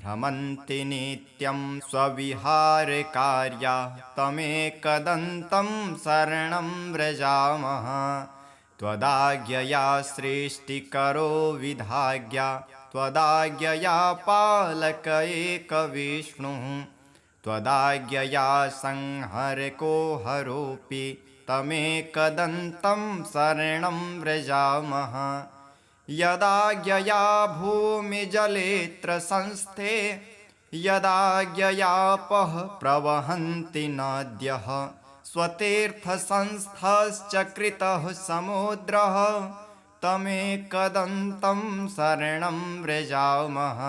भ्रमन्ति नित्यं स्वविहारकार्या तमेकदन्तं शरणं व्रजामः। त्वदाज्ञया सृष्टिकरो विधाज्ञा त्वदाज्ञया पालक एकविष्णुः त्वदाज्ञया संहरको हरोऽपि तमेकदन्तं शरणं व्रजामः। यदाज्ञया भूमिजलेऽत्र संस्थे यदाज्ञयापः प्रवहन्ति नद्यः स्वतीर्थसंस्थश्च कृतः समुद्रः तमेकदन्तं शरणं व्रजामः।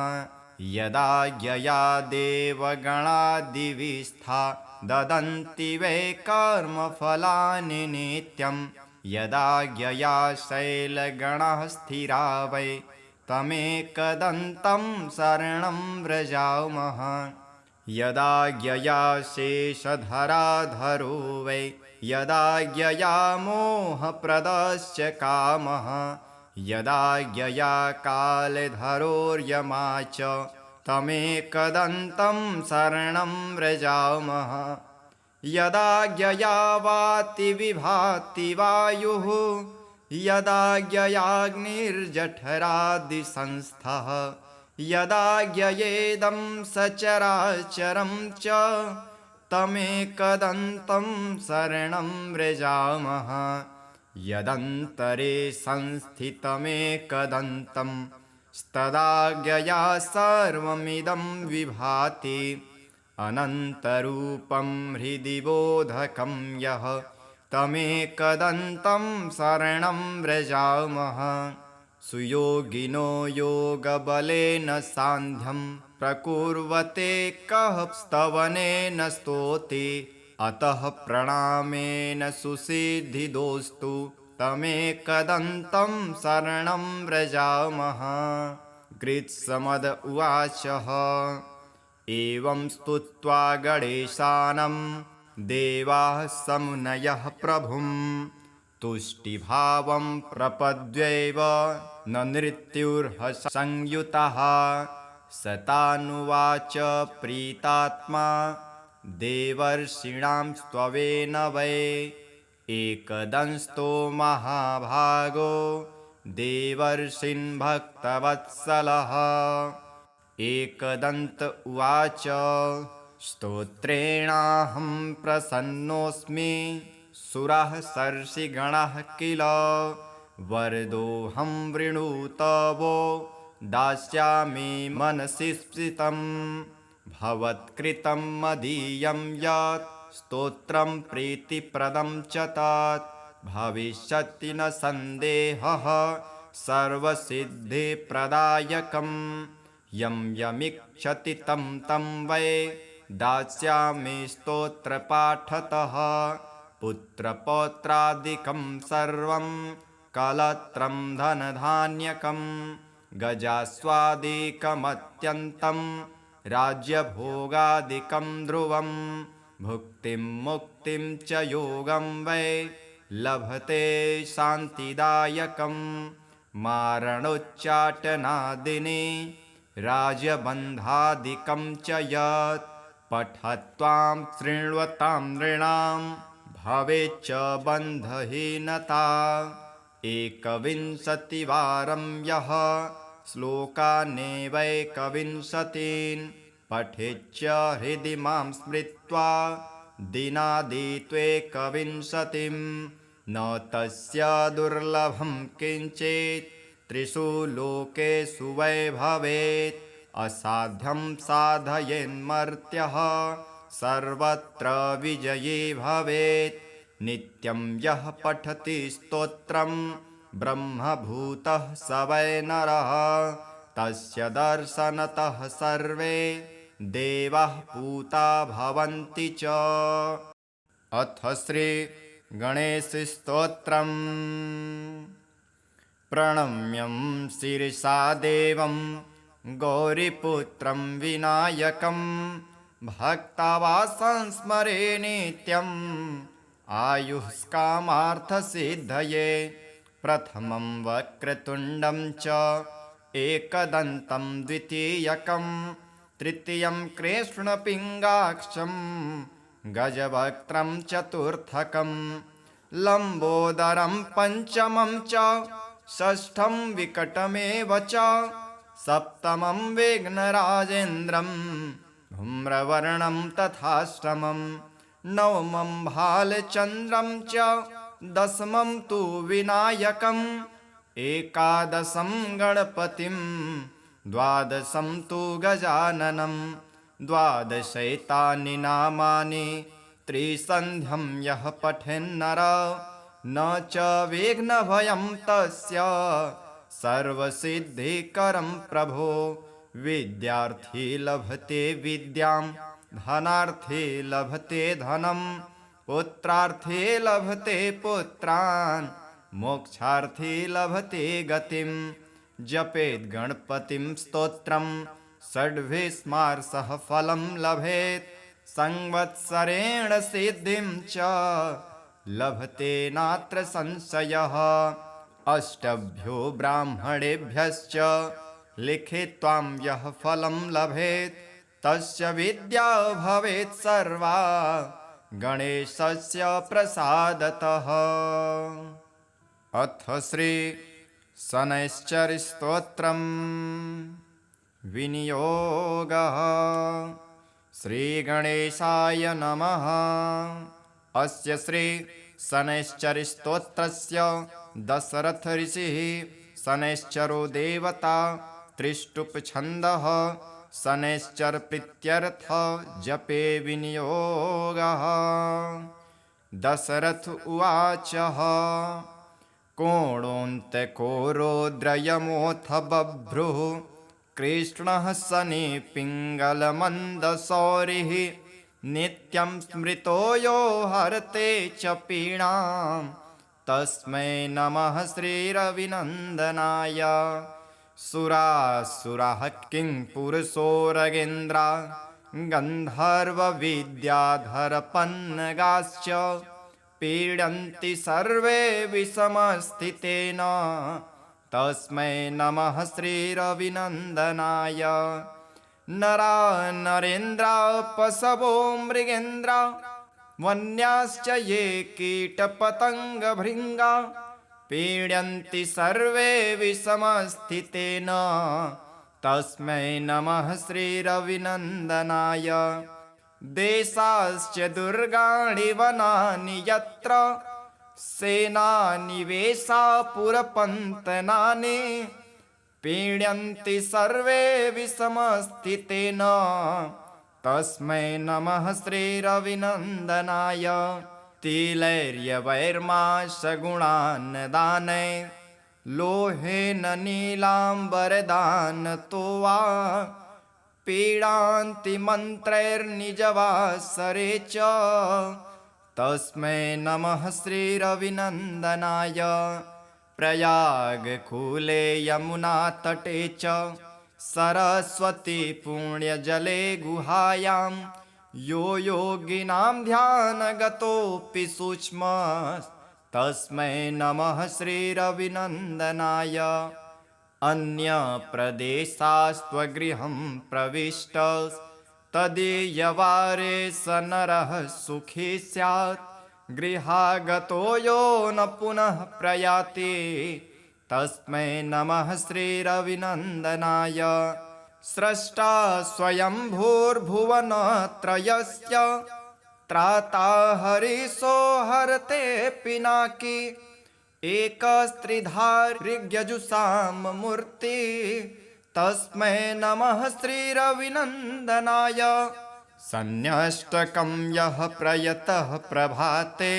यदाज्ञया देवगणादिविस्था ददन्ति वै कर्मफलानि नित्यं यदाज्ञया शैलगणाः स्थिरा वै तमेकदन्तं शरणं व्रजामः। यदाज्ञया शेषधराधरो वै यदाज्ञया मोहप्रदश्च कामः यदाज्ञया कालधरोर्यमा च तमेकदन्तं शरणं व्रजामः। यदाज्ञया वाति विभाति वायुः यदाज्ञयाग्निर्जठरादिसंस्थः यदाज्ञयेदं सचराचरं च तमेकदन्तं शरणं व्रजामः। यदन्तरे संस्थितमेकदन्तं तदाज्ञया सर्वमिदं विभाति अनन्तरूपं हृदि बोधकं यः तमेकदन्तं शरणं व्रजामः। सुयोगिनो योगबलेन सान्ध्यं प्रकुर्वते कः स्तवनेन स्तोति अतः प्रणामेन सुसिद्धिदोस्तु तमेकदन्तं शरणं व्रजामः। कृत्समद उवाचः एवं स्तुत्वा गणेशानं देवाः समुनयः प्रभुं तुष्टिभावं प्रपद्यैव न नृत्युर्हसंयुतः सतानुवाच प्रीतात्मा देवर्षीणां स्त्ववेन वै एकदंस्तो महाभागो देवर्षीन् भक्तवत्सलः। एकदन्त उवाच स्तोत्रेणाहं प्रसन्नोऽस्मि सुराः सर्षिगणाः किल वरदोऽहं वृणुतवो दास्यामि मनसि स्फीतं भवत्कृतं मदीयं यत् स्तोत्रं प्रीतिप्रदं च तत् भविष्यति न सन्देहः सर्वसिद्धिप्रदायकं यं यमिच्छति तं वै दास्यामि स्तोत्रपाठतः पुत्रपौत्रादिकं सर्वं कलत्रं धनधान्यकं गजास्वादिकमत्यन्तं राज्यभोगादिकं ध्रुवं भुक्तिं मुक्तिं च योगं वै लभते शान्तिदायकं मारणोच्चाटनादिनी राजबन्धादिकं च यत् पठत्वां शृण्वतां नृणां भवेच्च बन्धहीनता एकविंशतिवारं यः श्लोकानेवैकविंशतीन् पठेच्च हृदि मां स्मृत्वा दिनादित्वेकविंशतिं न तस्य दुर्लभं किञ्चित् त्रिषु लोकेषु वै भवेत् असाध्यं साधयेन्मर्त्यः सर्वत्र विजयी भवेत् नित्यं यः पठति स्तोत्रं ब्रह्मभूतः स वै नरः तस्य दर्शनतः सर्वे देवाः पूता भवन्ति च। अथ श्री गणेशस्तोत्रम्। प्रणम्यं शिरसा देवं गौरीपुत्रं विनायकं भक्तावासं स्मरे नित्यम् आयुष्कामार्थसिद्धये प्रथमं वक्रतुण्डं च एकदन्तं द्वितीयकं तृतीयं कृष्णपिङ्गाक्षं गजवक्त्रं चतुर्थकं लम्बोदरं पञ्चमं च षष्ठं विकटमेव च सप्तमं विघ्नराजेन्द्रं धूम्रवर्णं तथाष्टमं नवमं भालचन्द्रं च दशमं तु विनायकम् एकादशं गणपतिं द्वादशं तु गजाननं द्वादशैतानि नामानि त्रिसन्ध्यं यः पठेन्नर न च विघ्नभयं तस्य सर्वसिद्धिकरं प्रभो विद्यार्थी लभते विद्यां धनार्थी लभते धनं पुत्रार्थी लभते पुत्रान् मोक्षार्थी लभते गतिं जपेत् गणपतिं स्तोत्रं षड्भिस्मार्षः फलं लभेत् संवत्सरेण सिद्धिं च लभते नात्र संशयः अष्टभ्यो ब्राह्मणेभ्यश्च लिखित्वां यः फलं लभेत् तस्य विद्या भवेत् सर्वा गणेशस्य प्रसादतः। अथ श्री शनैश्चरस्तोत्रम्। विनियोगः। श्रीगणेशाय नमः। अस्य श्री शनैश्चरस्तोत्रस्य दशरथ ऋषिः शनैश्चरो देवता त्रिष्टुप्छन्दः शनैश्चर प्रीत्यर्थ जपे विनियोगः। दशरथ उवाच कोणोऽन्तकोरोद्रयमोऽथ बभ्रुः कृष्णः शनि पिङ्गलमन्दशौरिः नित्यं स्मृतो यो हरते च पीडां तस्मै नमः श्रीरविनन्दनाय। सुरासुरः किङ्पुरुषोरगेन्द्रा गन्धर्वविद्याधरपन्नगाश्च पीडन्ति सर्वे विषमस्थितेन तस्मै नमः श्रीरविनन्दनाय। नरा नरेन्द्रा पशवो मृगेन्द्रा वन्याश्च ये कीटपतङ्गभृङ्गा पीड्यन्ति सर्वे विषमस्थितेन तस्मै नमः श्रीरविनन्दनाय। देशाश्च दुर्गाणि वनानि यत्र सेनानिवेशा पुरपन्तनानि पीड्यन्ति सर्वे विषमस्थितेन तस्मै नमः श्रीरविनन्दनाय। तिलैर्यवैर्माशगुणान् दानै लोहेन नीलाम्बरदानतो वा पीडान्ति मन्त्रैर्निजवासरे च तस्मै नमः श्रीरविनन्दनाय प्रयागकूले यमुनातटे च सरस्वती पुण्यजले गुहायां यो योगिनां ध्यानगतोऽपि सूक्ष्म तस्मै नमः श्रीरविनन्दनाय अन्यप्रदेशास्त्वगृहं प्रविष्ट तदीयवारे स नरः सुखी स्यात् गृहागतो यो न पुनः प्रयाति तस्मै नमः श्रीरविनन्दनाय स्रष्टा स्वयंभूर्भुवनत्रयस्य त्राता हरिशो हरते पिनाकी एकस्त्रिधारिज्ञजुषां मूर्ति तस्मै नमः श्रीरविनन्दनाय सन्न्यष्टकं यः प्रयतः प्रभाते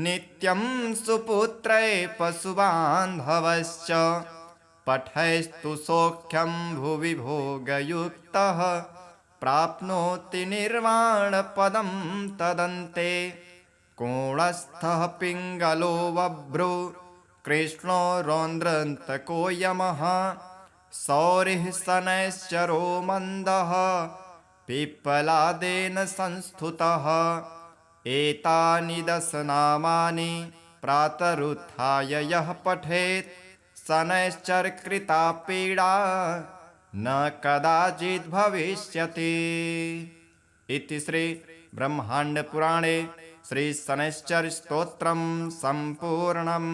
नित्यं सुपुत्रै पशुबान्धवश्च पठैस्तु सौख्यं भुवि भोगयुक्तः प्राप्नोति निर्वाणपदं तदन्ते कोणस्थः पिङ्गलो बभ्रो कृष्णो रौद्रान्तको यमः सौरिः शनैश्चरो मन्दः पिप्पलादेन संस्तुतः एतानि दशनामानि प्रातरुत्थाय यः पठेत् शनैश्चरकृता पीडा न कदाचित् भविष्यति। इति श्री ब्रह्माण्डपुराणे श्री शनैश्चर स्तोत्रं सम्पूर्णम्।